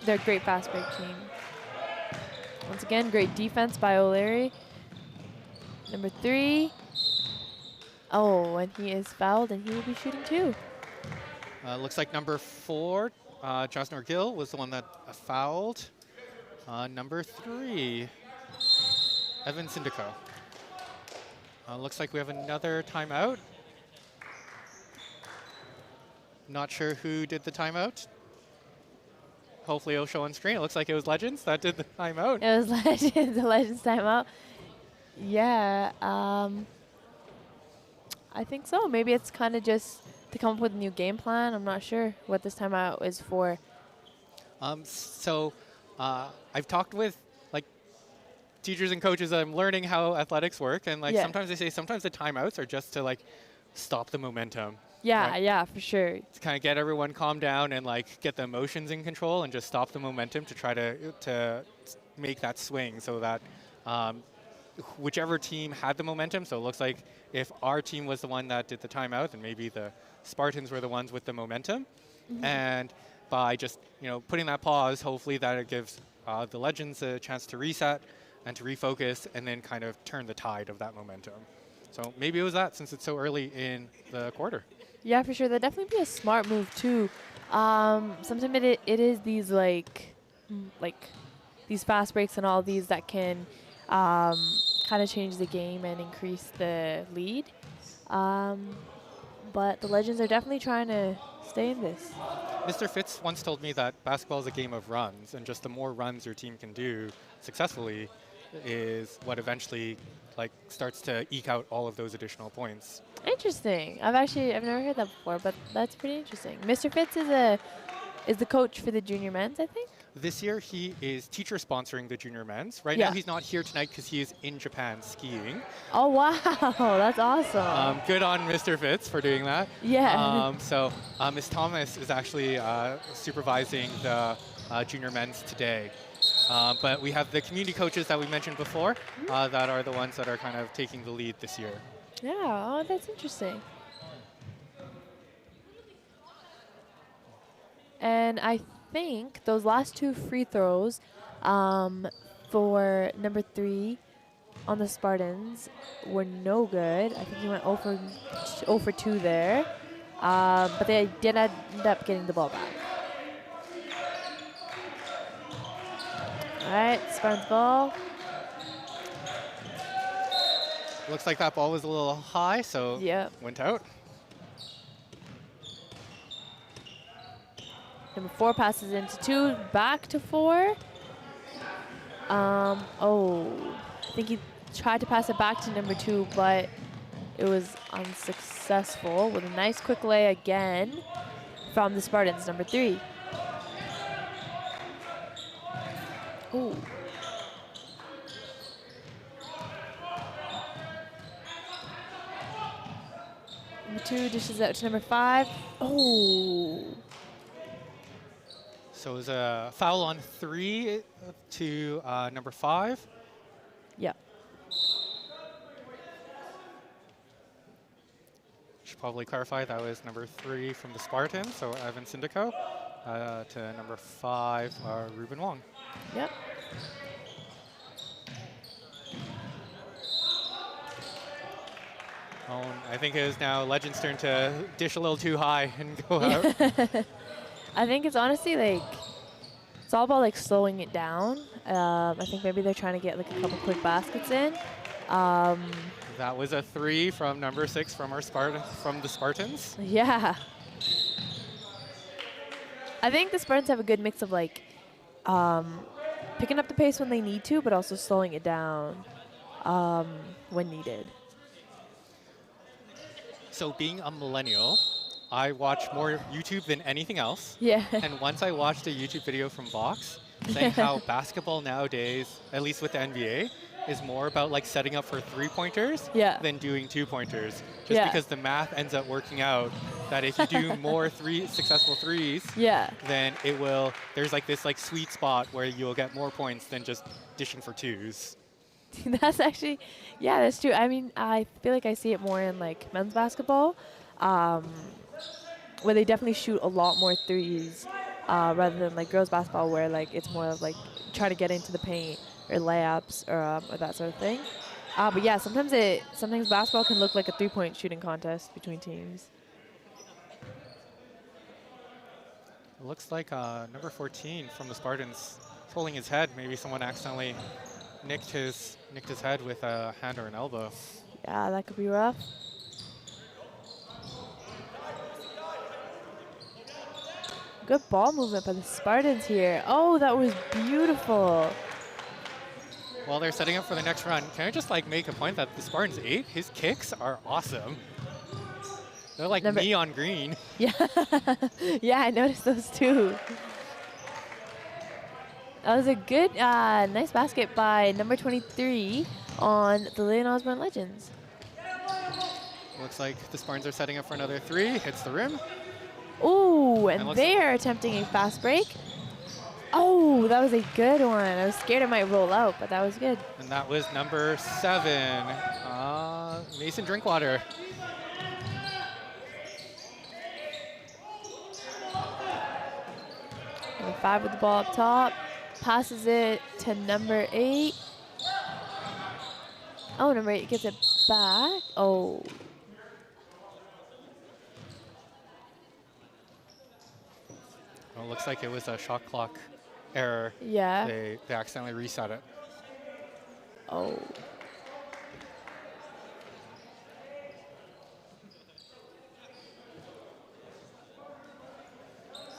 They're a great fast break team. Once again, great defense by O'Leary. Number 3. Oh, and he is fouled, and he will be shooting 2. Looks like number 4, Josner Gill, was the one that fouled. Number 3, Evan Syndico. Looks like we have another timeout. Not sure who did the timeout. Hopefully it'll show on screen. It looks like it was Legends that did the timeout. It was Legends, the Legends timeout. Yeah, I think so. Maybe it's kind of just to come up with a new game plan. I'm not sure what this timeout is for. I've talked with like teachers and coaches. I'm learning how athletics work, and like sometimes they say sometimes the timeouts are just to like stop the momentum. Yeah, right? yeah, for sure. To kind of get everyone calmed down and like get the emotions in control and just stop the momentum to try to make that swing so that um, whichever team had the momentum. So it looks like if our team was the one that did the timeout, then maybe the Spartans were the ones with the momentum. And by just putting that pause, hopefully that it gives the Legends a chance to reset and to refocus and then kind of turn the tide of that momentum. So maybe it was that since it's so early in the quarter. Yeah, for sure. That'd definitely be a smart move too. Sometimes it is these like these fast breaks and all these that can kind of change the game and increase the lead. But the Legends are definitely trying to stay in this. Mr. Fitz once told me that basketball is a game of runs, and just the more runs your team can do successfully is what eventually starts to eke out all of those additional points. Interesting. I've never heard that before, but that's pretty interesting. Mr. Fitz is the coach for the junior men's, I think. This year he is teacher sponsoring the junior men's. Right Yeah. now he's not here tonight because he is in Japan skiing. Oh wow, that's awesome. Good on Mr. Fitz for doing that. Yeah. So Ms. Thomas is actually supervising the junior men's today. But we have the community coaches that we mentioned before that are the ones that are kind of taking the lead this year. Yeah, oh, that's interesting. And I think those last two free throws for number 3 on the Spartans were no good. I think he went 0 for 2 there. But they did end up getting the ball back. All right, Spartans ball. Looks like that ball was a little high, so went out. Number 4 passes into 2, back to 4. I think he tried to pass it back to number 2, but it was unsuccessful with a nice quick lay again from the Spartans, number 3. Ooh. Number 2 dishes out to number 5. Oh. So it was a foul on 3 to number 5. Yeah. Should probably clarify that was number 3 from the Spartans, so Evan Syndico, to number 5, Ruben Wong. Yep. I think it is now Legends' turn to dish a little too high and go out. I think it's honestly it's all about slowing it down. I think maybe they're trying to get a couple quick baskets in. That was a 3 from number 6 from from the Spartans. Yeah. I think the Spartans have a good mix of picking up the pace when they need to, but also slowing it down when needed. So being a millennial, I watch more YouTube than anything else. Yeah. And once I watched a YouTube video from Vox saying how basketball nowadays, at least with the NBA, is more about setting up for 3-pointers than doing 2-pointers. Just because the math ends up working out that if you do more successful threes, then it will, there's this sweet spot where you'll get more points than just dishing for 2s. That's actually, that's true. I mean, I feel like I see it more in men's basketball, where they definitely shoot a lot more threes, rather than girls basketball where it's more of trying to get into the paint or layups or that sort of thing. But yeah, sometimes basketball can look like a 3-point shooting contest between teams. It looks like number 14 from the Spartans is holding his head. Maybe someone accidentally nicked his head with a hand or an elbow. Yeah, that could be rough. Good ball movement by the Spartans here. Oh, that was beautiful. While they're setting up for the next run, can I just make a point that the Spartans 8, his kicks are awesome. They're neon green. Yeah, yeah, I noticed those too. That was a good, nice basket by number 23 on the Lillian Osborne Legends. Looks like the Spartans are setting up for another 3. Hits the rim. Ooh, and they're attempting a fast break. Oh, that was a good one. I was scared it might roll out, but that was good. And that was number 7, Mason Drinkwater. Number 5 with the ball up top. Passes it to number 8. Oh, number 8 gets it back. Oh. Well, it looks like it was a shot clock error. Yeah. They accidentally reset it. Oh.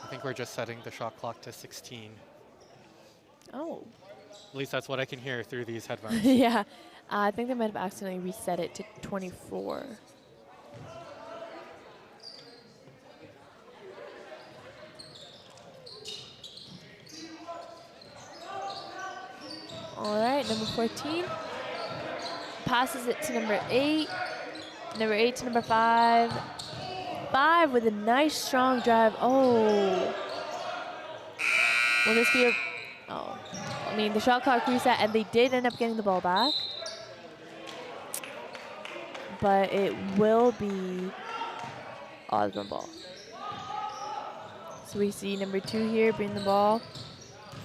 I think we're just setting the shot clock to 16. Oh. At least that's what I can hear through these headphones. Yeah. I think they might have accidentally reset it to 24. All right, number 14. Passes it to number 8. Number 8 to number 5. 5 with a nice strong drive. Oh. Will this be a... Oh. I mean, the shot clock reset, and they did end up getting the ball back. But it will be Osborne ball. So we see number 2 here bring the ball.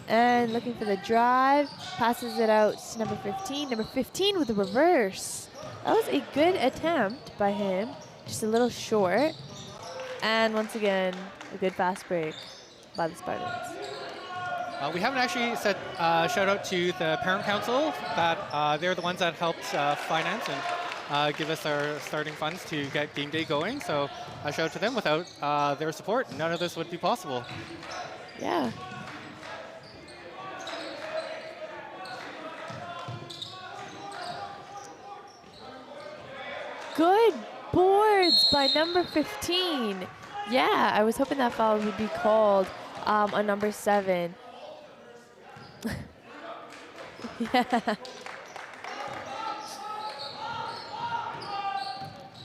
And looking for the drive. Passes it out to number 15. Number 15 with a reverse. That was a good attempt by him. Just a little short. And once again, a good fast break by the Spartans. We haven't actually said shout out to the parent council that they're the ones that helped finance and give us our starting funds to get game day going. So a shout out to them. Without their support, none of this would be possible. Yeah. Good boards by number 15. Yeah, I was hoping that foul would be called on number 7. Yeah.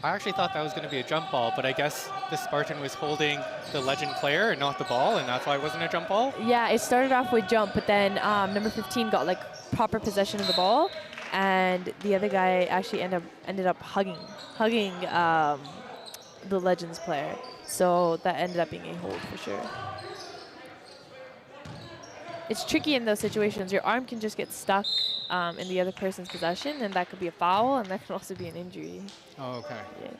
I actually thought that was going to be a jump ball, but I guess the Spartan was holding the Legend player and not the ball, and that's why it wasn't a jump ball? Yeah, it started off with jump, but then number 15 got like proper possession of the ball, and the other guy actually ended up hugging the Legends player. So that ended up being a hold for sure. It's tricky in those situations. Your arm can just get stuck in the other person's possession, and that could be a foul, and that can also be an injury. Oh, okay. Yeah.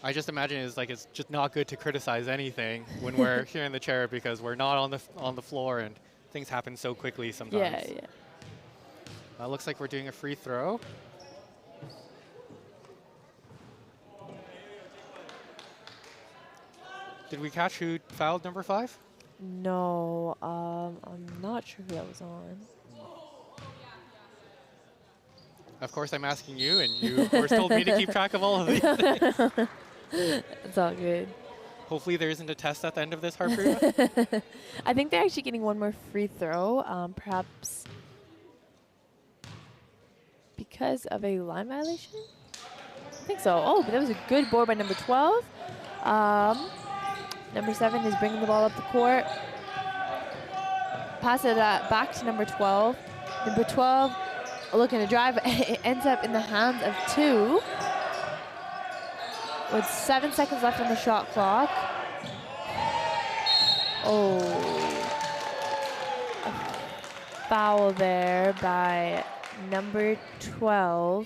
I just imagine it's just not good to criticize anything when we're here in the chair because we're not on the floor and things happen so quickly sometimes. Yeah, yeah. Looks like we're doing a free throw. Did we catch who fouled number 5? No, I'm not sure who that was on. Of course, I'm asking you, and you, of course, told me to keep track of all of these things. It's all good. Hopefully there isn't a test at the end of this hard period. I think they're actually getting one more free throw, perhaps because of a line violation? I think so. Oh, but that was a good board by number 12. Number 7 is bringing the ball up the court. Pass it back to number 12. Number 12 looking to drive. It ends up in the hands of 2. With 7 seconds left on the shot clock. Oh. A foul there by number 12,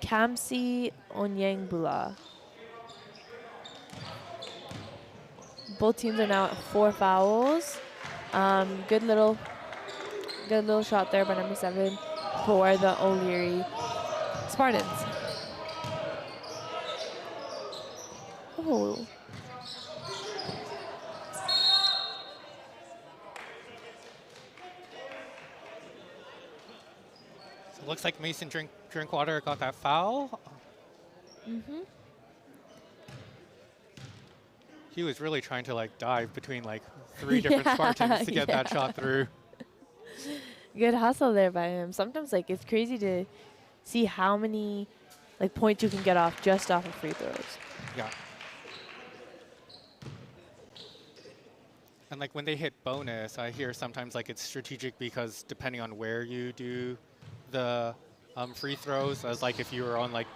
Kamsi Onyengbula. Both teams are now at 4 fouls. Good little shot there by number 7 for the O'Leary Spartans. Oh. So it looks like Mason Drinkwater got that foul. Mm-hmm. He was really trying to dive between 3 different Spartans to get that shot through. Good hustle there by him. Sometimes it's crazy to see how many like points you can get off just off of free throws. Yeah. And like when they hit bonus, I hear sometimes like it's strategic because depending on where you do the free throws, as like if you were on like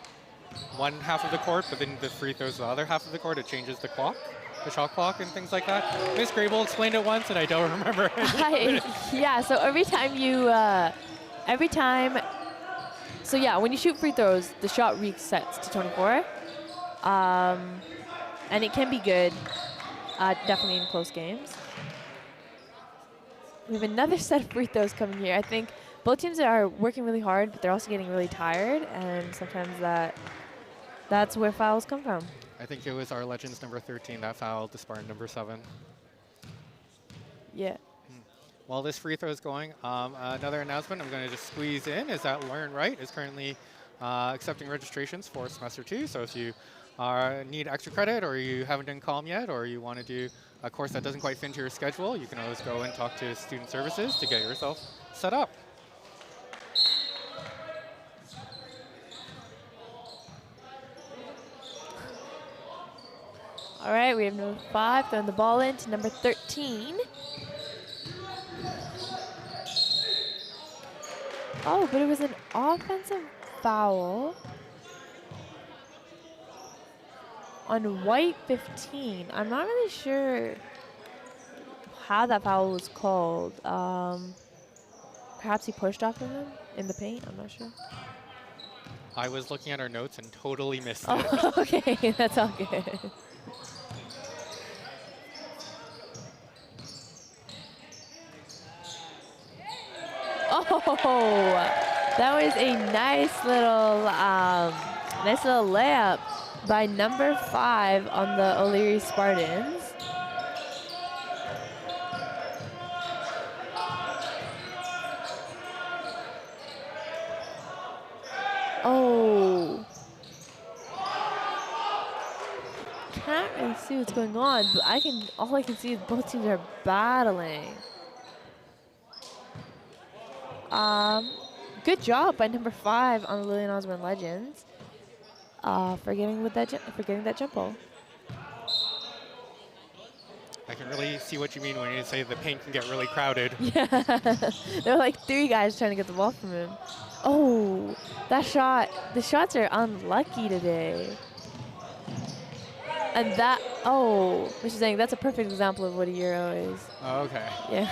one half of the court, but then the free throws the other half of the court, it changes the clock, the shot clock and things like that. Miss Grable explained it once and I don't remember it. Yeah, so every time you, so yeah, when you shoot free throws, the shot resets to 24. And it can be good, definitely in close games. We have another set of free throws coming here. I think both teams are working really hard, but they're also getting really tired, and sometimes that's where fouls come from. I think it was our Legends number 13 that fouled the Spartan number 7. Yeah. While this free throw is going, another announcement I'm going to just squeeze in is that Learn Right is currently accepting registrations for semester 2. So if you need extra credit, or you haven't done COM yet, or you want to do a course that doesn't quite fit into your schedule, you can always go and talk to Student Services to get yourself set up. All right, we have number 5 throwing the ball in to number 13. Oh, but it was an offensive foul on white 15. I'm not really sure how that foul was called. Perhaps he pushed off of him in the paint. I'm not sure. I was looking at our notes and totally missed it. Oh, okay, that's all good. Oh, that was a nice little layup by number 5 on the O'Leary Spartans. Oh, can't really see what's going on, but all I can see is both teams are battling. Good job by number 5 on the Lillian Osborne Legends for getting that jump ball. I can really see what you mean when you say the paint can get really crowded. Yeah, there were like 3 guys trying to get the ball from him. Oh, the shots are unlucky today. And which is saying that's a perfect example of what a Euro is. Oh, okay. Yeah.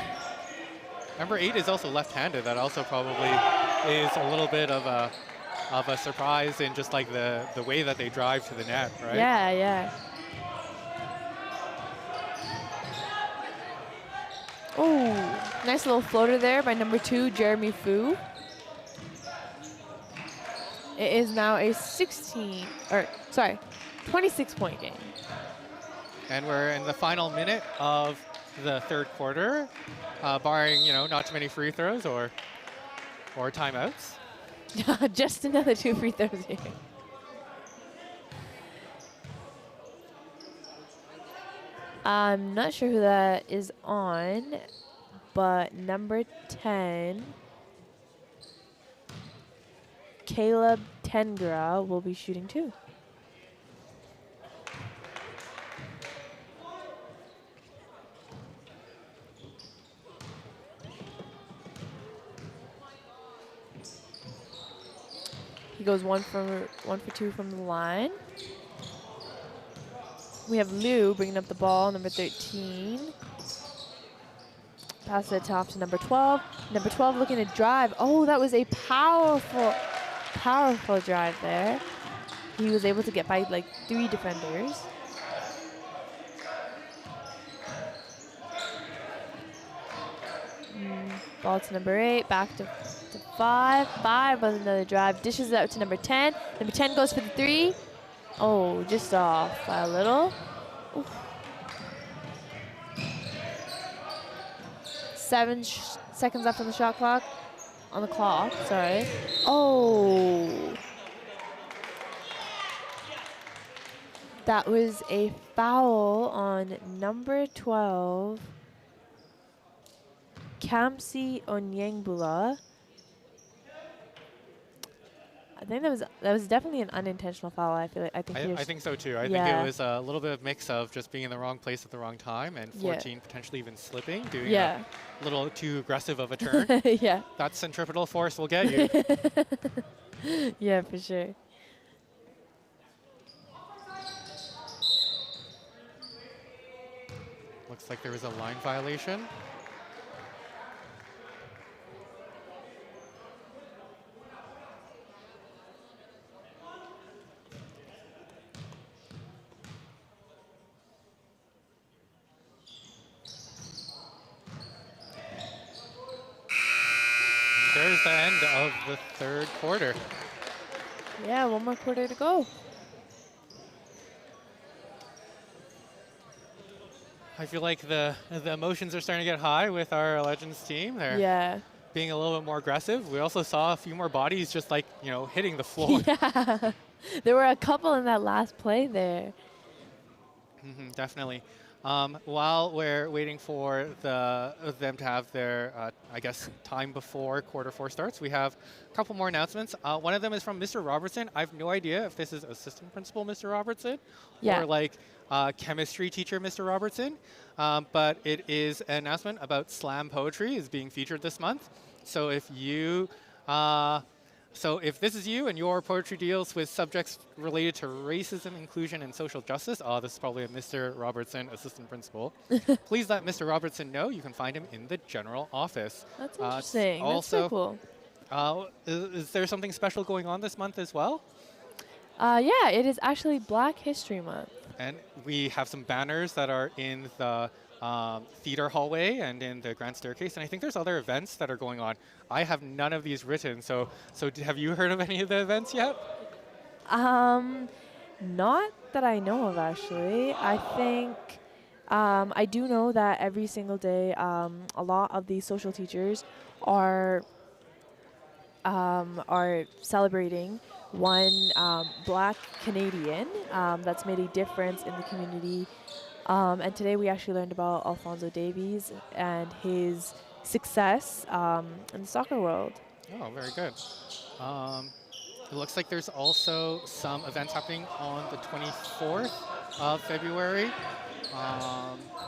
Number 8 is also left-handed. That also probably is a little bit of a surprise in just like the way that they drive to the net, right? Yeah, yeah. Oh, nice little floater there by number 2, Jeremy Fu. It is now a 26-point game. And we're in the final minute of the third quarter, barring, not too many free throws or timeouts. Just another 2 free throws here. I'm not sure who that is on, but number 10, Caleb Tengra, will be shooting 2. He goes 1 for 2 from the line. We have Lou bringing up the ball, number 13. Pass it off to number 12. Number 12 looking to drive. Oh, that was a powerful, powerful drive there. He was able to get by like 3 defenders. Ball to number 8, back to 5. 5 with another drive, dishes it out to number 10. Number 10 goes for the 3. Oh, just off by a little. Oof. 7 seconds left on the shot clock. On the clock, sorry. Oh. That was a foul on number 12, Kamsi Onyengbula. I think that was definitely an unintentional foul. I feel like I think so too. I think Yeah. it was a little bit of mix of just being in the wrong place at the wrong time, and Yeah. 14 potentially even slipping, doing Yeah. a little too aggressive of a turn. Yeah. That centripetal force will get you. Yeah, for sure. Looks like there was a line violation. There's the end of the third quarter. Yeah, one more quarter to go. I feel like the emotions are starting to get high with our Legends team. They're Yeah. being a little bit more aggressive. We also saw a few more bodies just like, hitting the floor. Yeah. There were a couple in that last play there. Definitely. While we're waiting for them to have their, I guess, time before quarter 4 starts, we have a couple more announcements. One of them is from Mr. Robertson. I have no idea if this is assistant principal Mr. Robertson or like chemistry teacher Mr. Robertson, but it is an announcement about slam poetry is being featured this month. So if you So if this is you and your poetry deals with subjects related to racism, inclusion, and social justice, this is probably a Mr. Robertson, assistant principal. Please let Mr. Robertson know. You can find him in the general office. That's interesting. Also, that's pretty cool. Is there something special going on this month as well? Yeah, it is actually Black History Month. And we have some banners that are in the theater hallway and in the grand staircase, and I think there's other events that are going on. I have none of these written, so have you heard of any of the events yet? Not that I know of, actually. I think I do know that every single day a lot of these social teachers are celebrating one Black Canadian that's made a difference in the community. And today we actually learned about Alphonso Davies and his success in the soccer world. Oh, very good. It looks like there's also some events happening on the 24th of February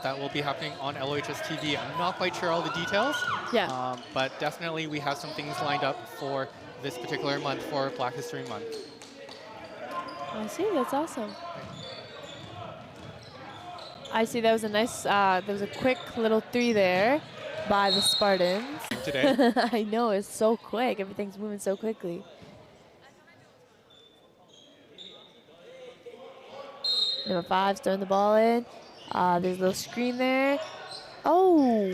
that will be happening on LOHS TV. I'm not quite sure all the details, but definitely we have some things lined up for this particular month for Black History Month. I see, that's awesome. I see that was a nice, there was a quick little 3 there by the Spartans. Today. I know, it's so quick. Everything's moving so quickly. Number 5's throwing the ball in. There's a little screen there. Oh!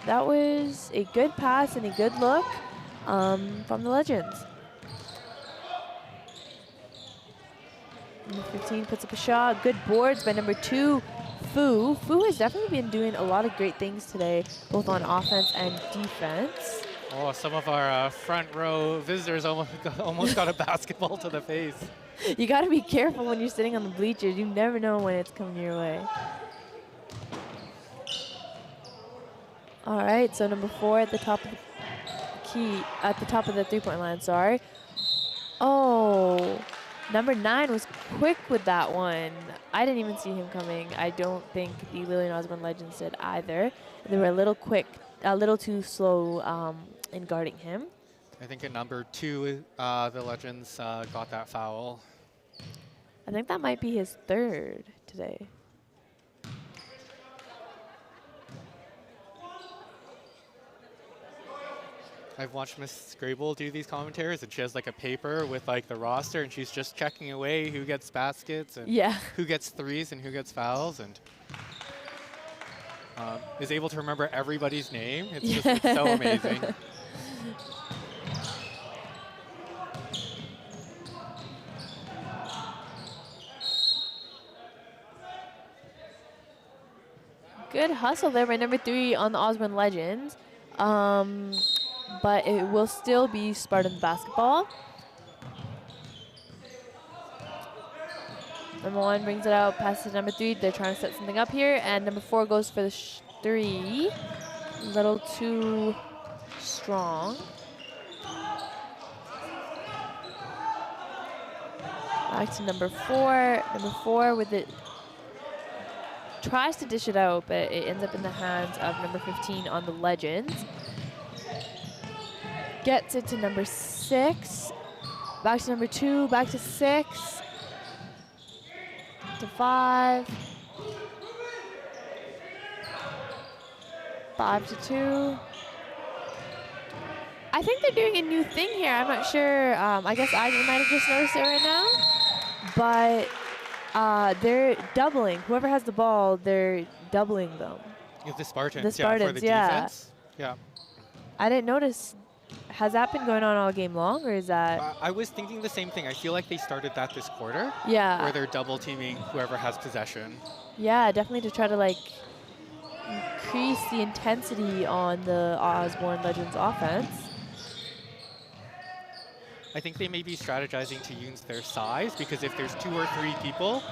That was a good pass and a good look from the Legends. Number 15 puts up a shot. Good boards by number 2, Fu. Fu has definitely been doing a lot of great things today, both on offense and defense. Oh, some of our front row visitors almost got a basketball to the face. You got to be careful when you're sitting on the bleachers. You never know when it's coming your way. All right, so number 4 at the top of the three-point line, sorry. Oh, number 9 was quick with that one. I didn't even see him coming. I don't think the Lillian Osborne Legends did either. They were a little quick, a little too slow in guarding him. I think at number 2, the Legends got that foul. I think that might be his 3rd today. I've watched Miss Scrable do these commentaries, and she has like a paper with like the roster, and she's just checking away who gets baskets and who gets threes and who gets fouls, and is able to remember everybody's name. It's just it's so amazing. Good hustle there by number 3 on the Osborne Legends. But it will still be Spartan basketball. Number 1 brings it out, passes to number 3. They're trying to set something up here, and number 4 goes for the 3. A little too strong. Back to number 4. Number 4 with it. Tries to dish it out, but it ends up in the hands of number 15 on the Legends. Gets it to number 6. Back to number 2, back to 6. To 5. 5 to 2. I think they're doing a new thing here. I'm not sure. I guess I might have just noticed it right now. But they're doubling. Whoever has the ball, they're doubling them. If the Spartans, The Spartans, for the yeah. defense. Yeah. I didn't notice. Has that been going on all game long, or is that? I was thinking the same thing. I feel like they started that this quarter. Yeah. Where they're double teaming whoever has possession. Yeah, definitely to try to like increase the intensity on the Osborne Legends offense. I think they may be strategizing to use their size, because if there's 2 or 3 people,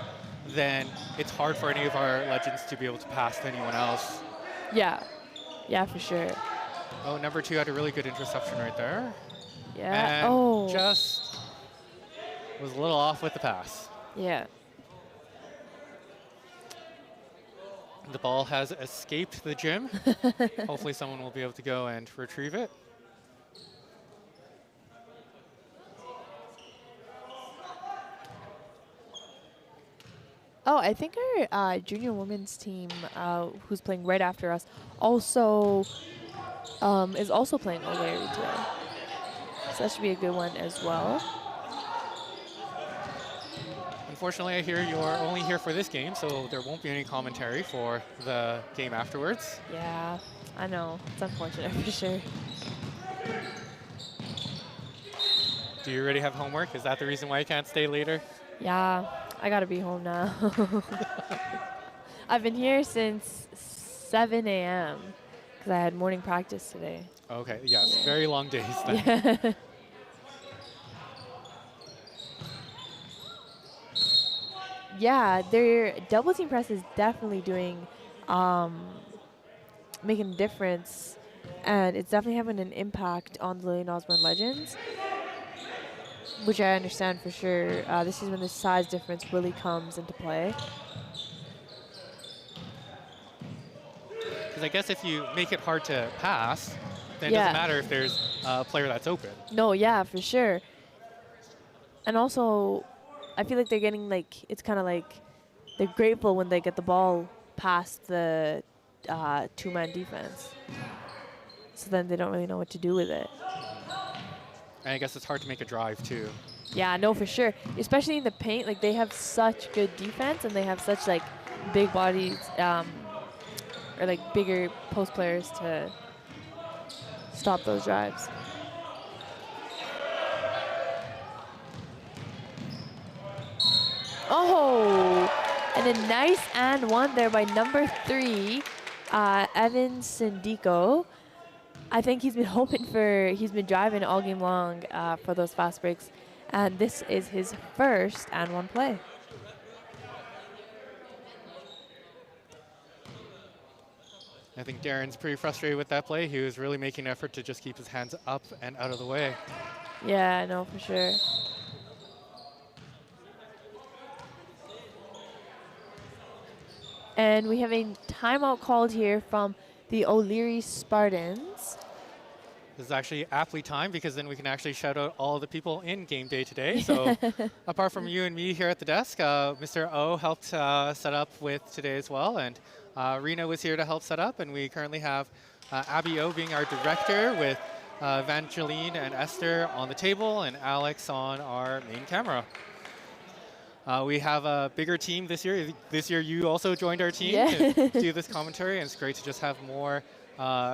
then it's hard for any of our Legends to be able to pass to anyone else. Yeah. Yeah, for sure. Oh, number 2 had a really good interception right there. Yeah. And just was a little off with the pass. Yeah. The ball has escaped the gym. Hopefully someone will be able to go and retrieve it. Oh, I think our junior women's team, who's playing right after us, also is also playing LEARY today. So that should be a good one as well. Unfortunately, I hear you're only here for this game, so there won't be any commentary for the game afterwards. Yeah, I know. It's unfortunate for sure. Do you already have homework? Is that the reason why you can't stay later? Yeah, I gotta be home now. I've been here since 7 a.m. because I had morning practice today. Okay, yes, yeah. Very long days then. Yeah. Yeah, their double team press is definitely doing, making a difference, and it's definitely having an impact on the Lillian Osborne Legends, which I understand for sure. This is when the size difference really comes into play. Because I guess if you make it hard to pass, then it Yeah. doesn't matter if there's a player that's open. No, yeah, for sure. And also, I feel like they're getting like, it's kind of like they're grateful when they get the ball past the two-man defense. So then they don't really know what to do with it. And I guess it's hard to make a drive too. Yeah, no, for sure. Especially in the paint, like they have such good defense and they have such like big bodies or like bigger post players to stop those drives. Oh, and a nice and one there by number 3, Evan Sindico. I think he's been driving all game long for those fast breaks. And this is his first and one play. I think Darren's pretty frustrated with that play. He was really making an effort to just keep his hands up and out of the way. Yeah, I know for sure. And we have a timeout called here from the LEARY Spartans. This is actually aptly timed because then we can actually shout out all the people in game day today. So apart from you and me here at the desk, Mr. O helped set up with today as well. And Rena was here to help set up. And we currently have Abby O being our director with Evangeline and Esther on the table and Alex on our main camera. We have a bigger team this year. This year you also joined our team to do this commentary, and it's great to just have more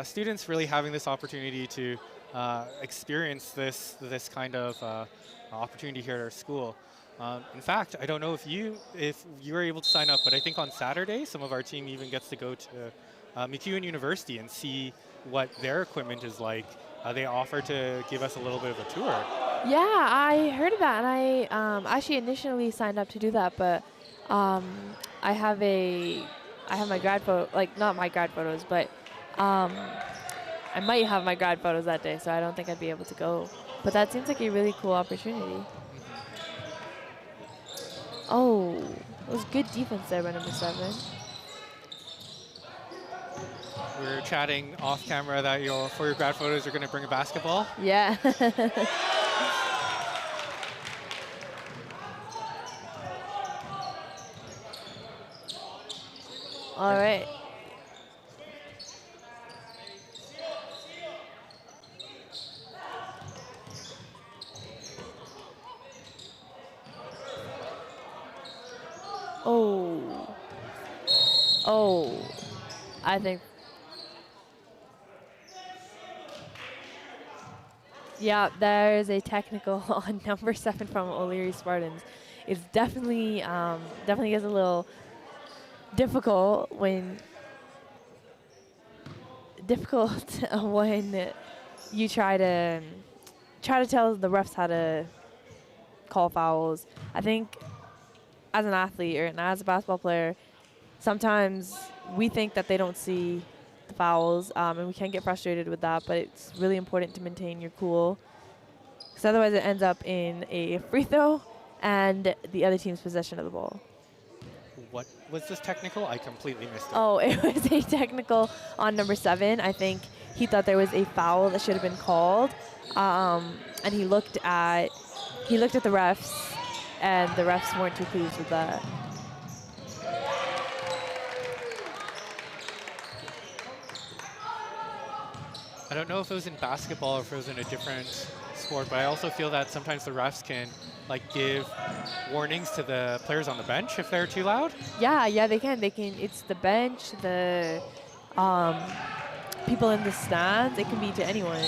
students really having this opportunity to experience this kind of opportunity here at our school. In fact, I don't know if you were able to sign up, but I think on Saturday some of our team even gets to go to MacEwan University and see what their equipment is like. They offer to give us a little bit of a tour. Yeah, I heard of that, and I actually initially signed up to do that, but I have my grad photo, like not my grad photos, but I might have my grad photos that day, so I don't think I'd be able to go. But that seems like a really cool opportunity. Oh, it was good defense there by number 7. We were chatting off camera that for your grad photos, you're going to bring a basketball. Yeah. All right. Oh. Oh. I think. Yeah, there's a technical on number 7 from O'Leary Spartans. It's definitely definitely gets a little difficult when you try to tell the refs how to call fouls. I think as an athlete or as a basketball player, sometimes we think that they don't see the fouls, and we can get frustrated with that, but it's really important to maintain your cool, because otherwise it ends up in a free throw and the other team's possession of the ball. What was this technical? I completely missed it. Oh, it was a technical on number 7. I think he thought there was a foul that should have been called, and he looked at the refs, and the refs weren't too pleased with that. I don't know if it was in basketball or if it was in a different sport, but I also feel that sometimes the refs can give warnings to the players on the bench if they're too loud. Yeah, they can. It's the bench, the people in the stands. It can be to anyone.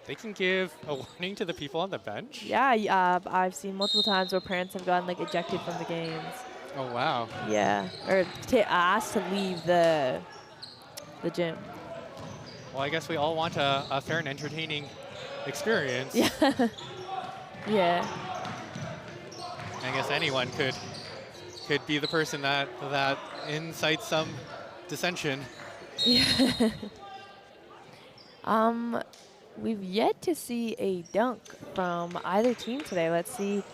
They can give a warning to the people on the bench? Yeah, I've seen multiple times where parents have gotten ejected from the games. Oh, wow. Yeah, or asked to leave the gym. Well, I guess we all want a fair and entertaining experience. Yeah. Yeah. I guess anyone could be the person that incites some dissension. Yeah. We've yet to see a dunk from either team today. Let's see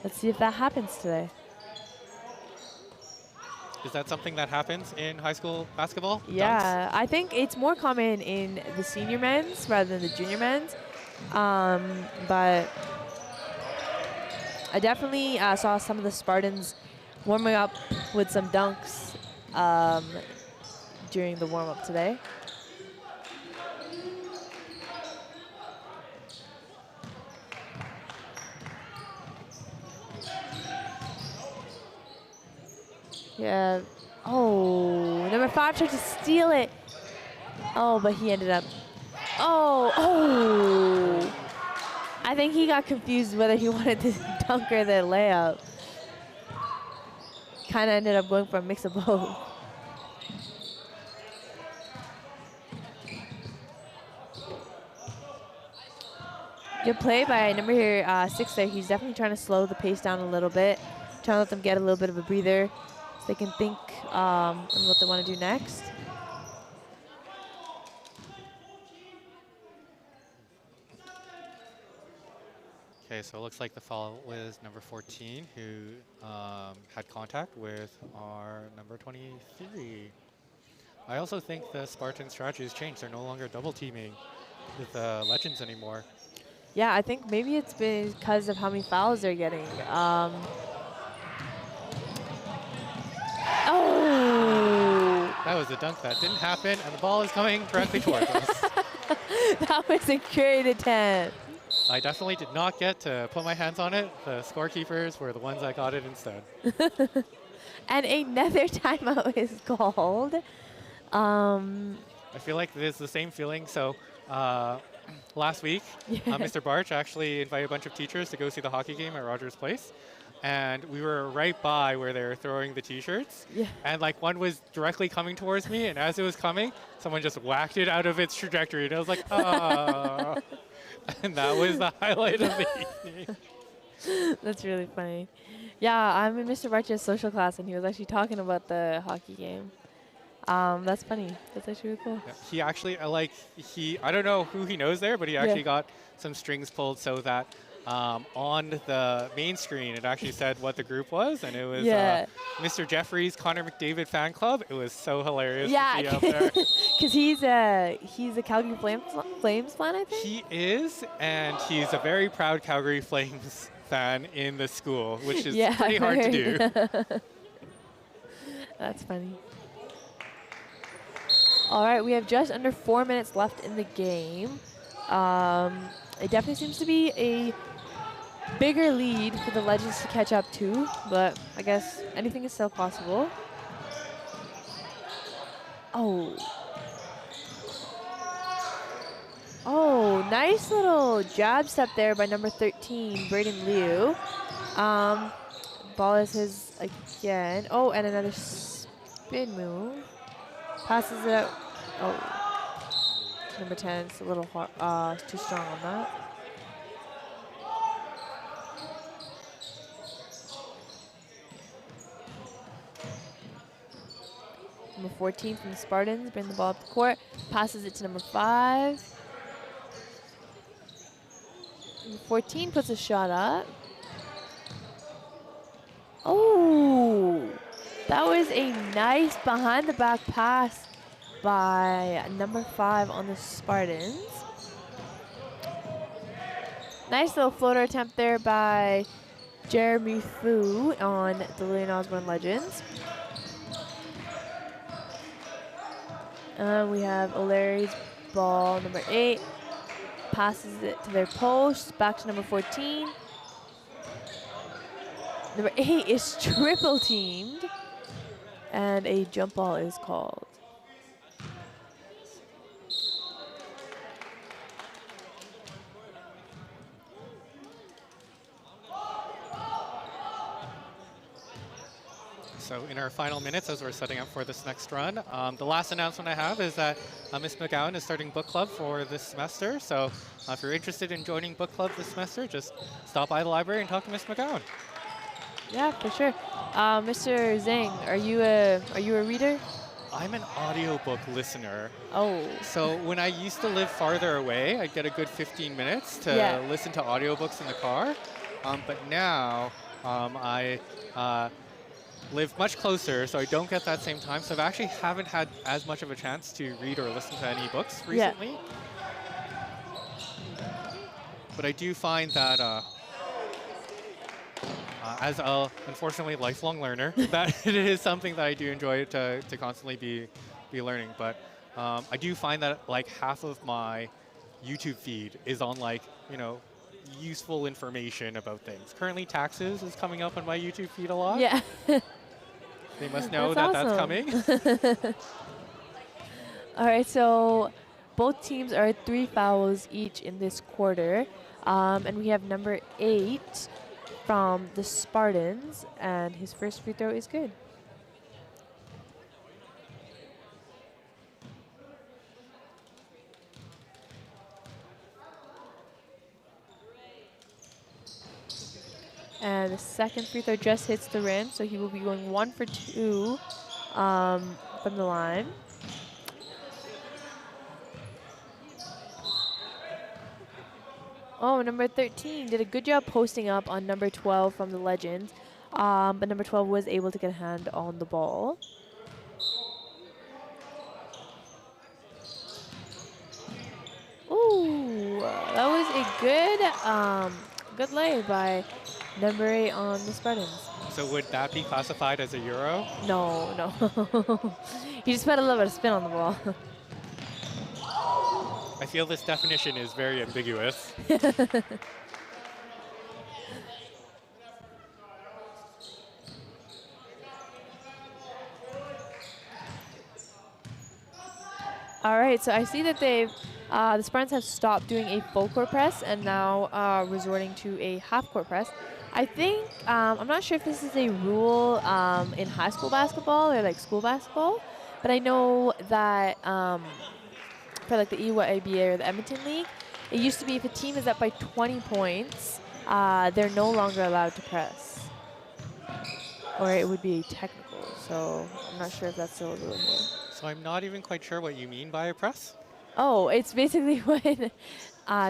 if that happens today. Is that something that happens in high school basketball? Yeah, Dunks? I think it's more common in the senior men's rather than the junior men's. But I definitely saw some of the Spartans warming up with some dunks during the warm-up today. Yeah. Oh, number 5 tried to steal it. Oh, but he ended up. Oh. I think he got confused whether he wanted the dunk or the layup. Kind of ended up going for a mix of both. Good play by number 6 there. He's definitely trying to slow the pace down a little bit, trying to let them get a little bit of a breather so they can think on what they want to do next. Okay, so it looks like the foul was number 14, who had contact with our number 23. I also think the Spartan strategy has changed. They're no longer double teaming with the Legends anymore. Yeah, I think maybe it's because of how many fouls they're getting. Oh! That was a dunk that didn't happen, and the ball is coming directly towards us. That was a great attempt. I definitely did not get to put my hands on it. The scorekeepers were the ones that got it instead. And another timeout is called. I feel like it's the same feeling. So last week, Mr. Barch actually invited a bunch of teachers to go see the hockey game at Rogers Place. And we were right by where they were throwing the T-shirts. Yeah. And one was directly coming towards me. And as it was coming, someone just whacked it out of its trajectory. And I was like, oh. And that was the highlight of the evening. That's really funny. Yeah, I'm in Mr. Barch's social class, and he was actually talking about the hockey game. That's funny. That's actually really cool. Yeah, he actually, I don't know who he knows there, but he actually got some strings pulled so that on the main screen, it actually said what the group was, and it was Yeah. Mr. Jeffrey's Connor McDavid fan club. It was so hilarious to see Yeah, up there. because he's a Calgary Flames fan, I think. He is, and he's a very proud Calgary Flames fan in the school, which is Yeah, pretty hard to do. That's funny. All right, we have just under 4 minutes left in the game. It definitely seems to be a bigger lead for the Legends to catch up to, but I guess anything is still possible. Oh. Oh, nice little jab step there by number 13, Braden Liu. Ball is his again. Oh, and another spin move. Passes it out. Oh, number 10 is a little hard, too strong on that. Number 14 from the Spartans, bring the ball up the court, passes it to number 5. Number 14 puts a shot up. Oh, that was a nice behind the back pass by number 5 on the Spartans. Nice little floater attempt there by Jeremy Fu on the Lillian Osborne Legends. We have O'Leary's ball, number 8. Passes it to their post, back to number 14. Number 8 is triple teamed, and a jump ball is called. So in our final minutes, as we're setting up for this next run, the last announcement I have is that Ms. McGowan is starting book club for this semester. So if you're interested in joining book club this semester, just stop by the library and talk to Ms. McGowan. Yeah, for sure. Mr. Zhang, are you a reader? I'm an audiobook listener. Oh. So when I used to live farther away, I'd get a good 15 minutes to listen to audiobooks in the car. But now I live much closer, so I don't get that same time. So I actually haven't had as much of a chance to read or listen to any books recently. But I do find that as a, unfortunately, lifelong learner, that it is something that I do enjoy to constantly be learning. But I do find that like half of my YouTube feed is on like, useful information about things. Currently, taxes is coming up on my YouTube feed a lot. Yeah. They must know That's that's awesome. coming. All right, so both teams are 3 fouls each in this quarter. And we have number 8 from the Spartans, and his first free throw is good. And the second free throw just hits the rim, so he will be going 1 for 2 from the line. Oh, number 13 did a good job posting up on number 12 from the Legends, but number 12 was able to get a hand on the ball. Ooh, that was a good lay by number 8 on the Spartans. So would that be classified as a Euro? No, no. He just put a little bit of spin on the ball. I feel this definition is very ambiguous. All right, so I see that the Spartans have stopped doing a full court press and now resorting to a half court press. I think, I'm not sure if this is a rule in high school basketball or like school basketball, but I know that for like the EYBA or the Edmonton League, it used to be if a team is up by 20 points, they're no longer allowed to press. Or it would be technical, so I'm not sure if that's still a rule here. So I'm not even quite sure what you mean by a press. Oh, it's basically when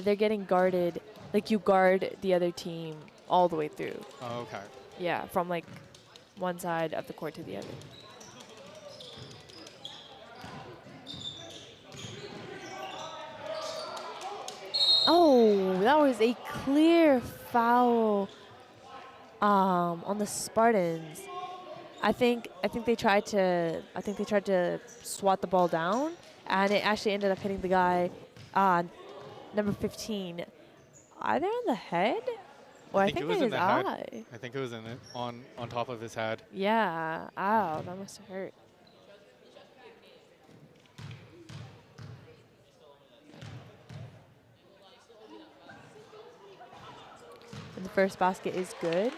they're getting guarded like you guard the other team all the way through. Oh, okay. Yeah, from like one side of the court to the other. Oh, that was a clear foul on the Spartans. I think they tried to swat the ball down, and it actually ended up hitting the guy, number 15, either on the head or I think it was in in his the head. eye. I think it was in it on top of his head. Yeah. Ow, that must have hurt. And the first basket is good.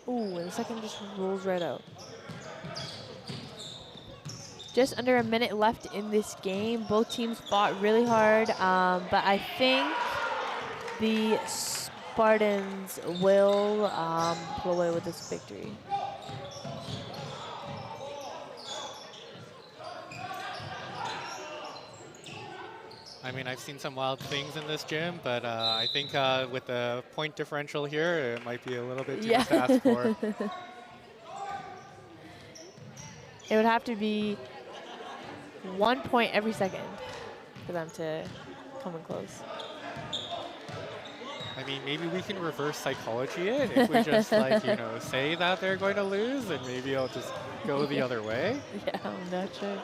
Ooh, and the second just rolls right out. Just under a minute left in this game. Both teams fought really hard, but I think the Spartans will pull away with this victory. I mean, I've seen some wild things in this gym, but I think with the point differential here, it might be a little bit too much to ask for. It would have to be 1 point every second for them to come in close. I mean, maybe we can reverse psychology it if we just like, you know, say that they're going to lose, and maybe I'll just go the other way. Yeah, I'm not sure.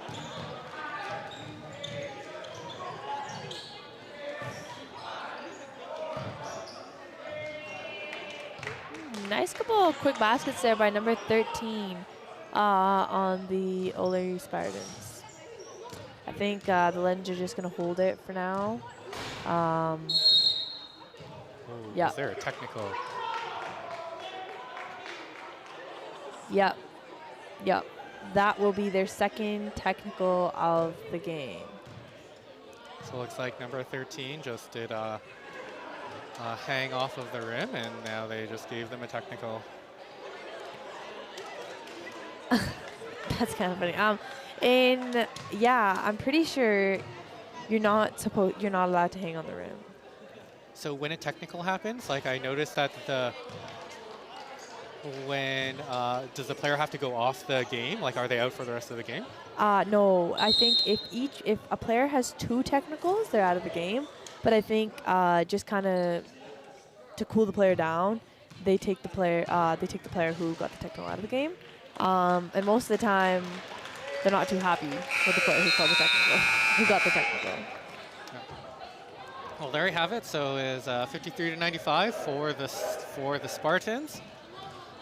Nice couple of quick baskets there by number 13 on the LEARY Spartans. I think the Legends are just going to hold it for now. Yeah. Is there a technical? Yep. Yep. That will be their second technical of the game. So it looks like number 13 just did hang off of the rim, and now they just gave them a technical. That's kind of funny. Yeah, I'm pretty sure you're not allowed to hang on the rim. So when a technical happens, like I noticed that does the player have to go off the game? Like, are they out for the rest of the game? No, I think if a player has 2 technicals, they're out of the game. But I think just kind of to cool the player down, they take the player who got the technical out of the game. And most of the time, they're not too happy with the player who got the technical. Yeah. Well, there you have it. So it's 53-95 for the Spartans.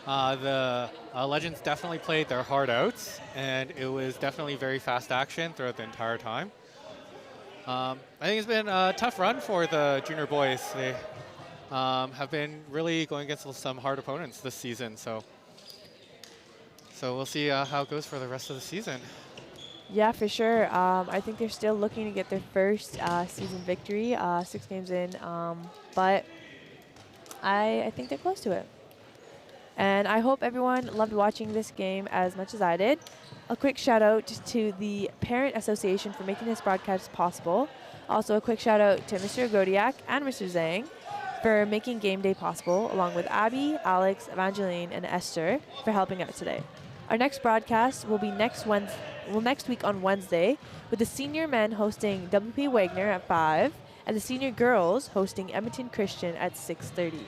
The Legends definitely played their heart out, and it was definitely very fast action throughout the entire time. I think it's been a tough run for the junior boys. They have been really going against some hard opponents this season. So we'll see how it goes for the rest of the season. Yeah, for sure. I think they're still looking to get their first season victory, 6 games in. But I think they're close to it. And I hope everyone loved watching this game as much as I did. A quick shout out to the Parent Association for making this broadcast possible. Also a quick shout out to Mr. Godiak and Mr. Zhang for making Game Day possible, along with Abby, Alex, Evangeline, and Esther for helping out today. Our next broadcast will be next week on Wednesday, with the senior men hosting WP Wagner at 5 and the senior girls hosting Edmonton Christian at 6:30.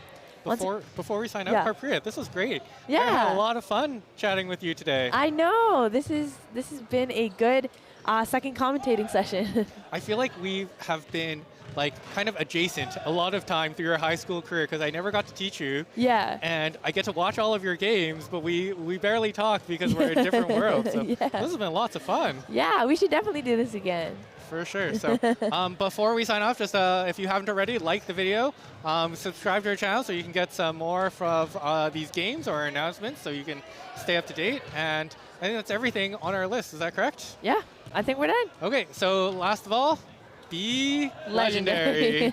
Before we sign out, Harpreet, this was great. Yeah. I had a lot of fun chatting with you today. I know. This has been a good second commentating session. I feel like we have been like kind of adjacent a lot of time through your high school career, because I never got to teach you. Yeah. And I get to watch all of your games, but we barely talk because we're in different worlds. So this has been lots of fun. Yeah, we should definitely do this again. For sure. So before we sign off, just if you haven't already, like the video, subscribe to our channel so you can get some more of these games or announcements so you can stay up to date. And I think that's everything on our list. Is that correct? Yeah, I think we're done. Okay, so last of all, be legendary.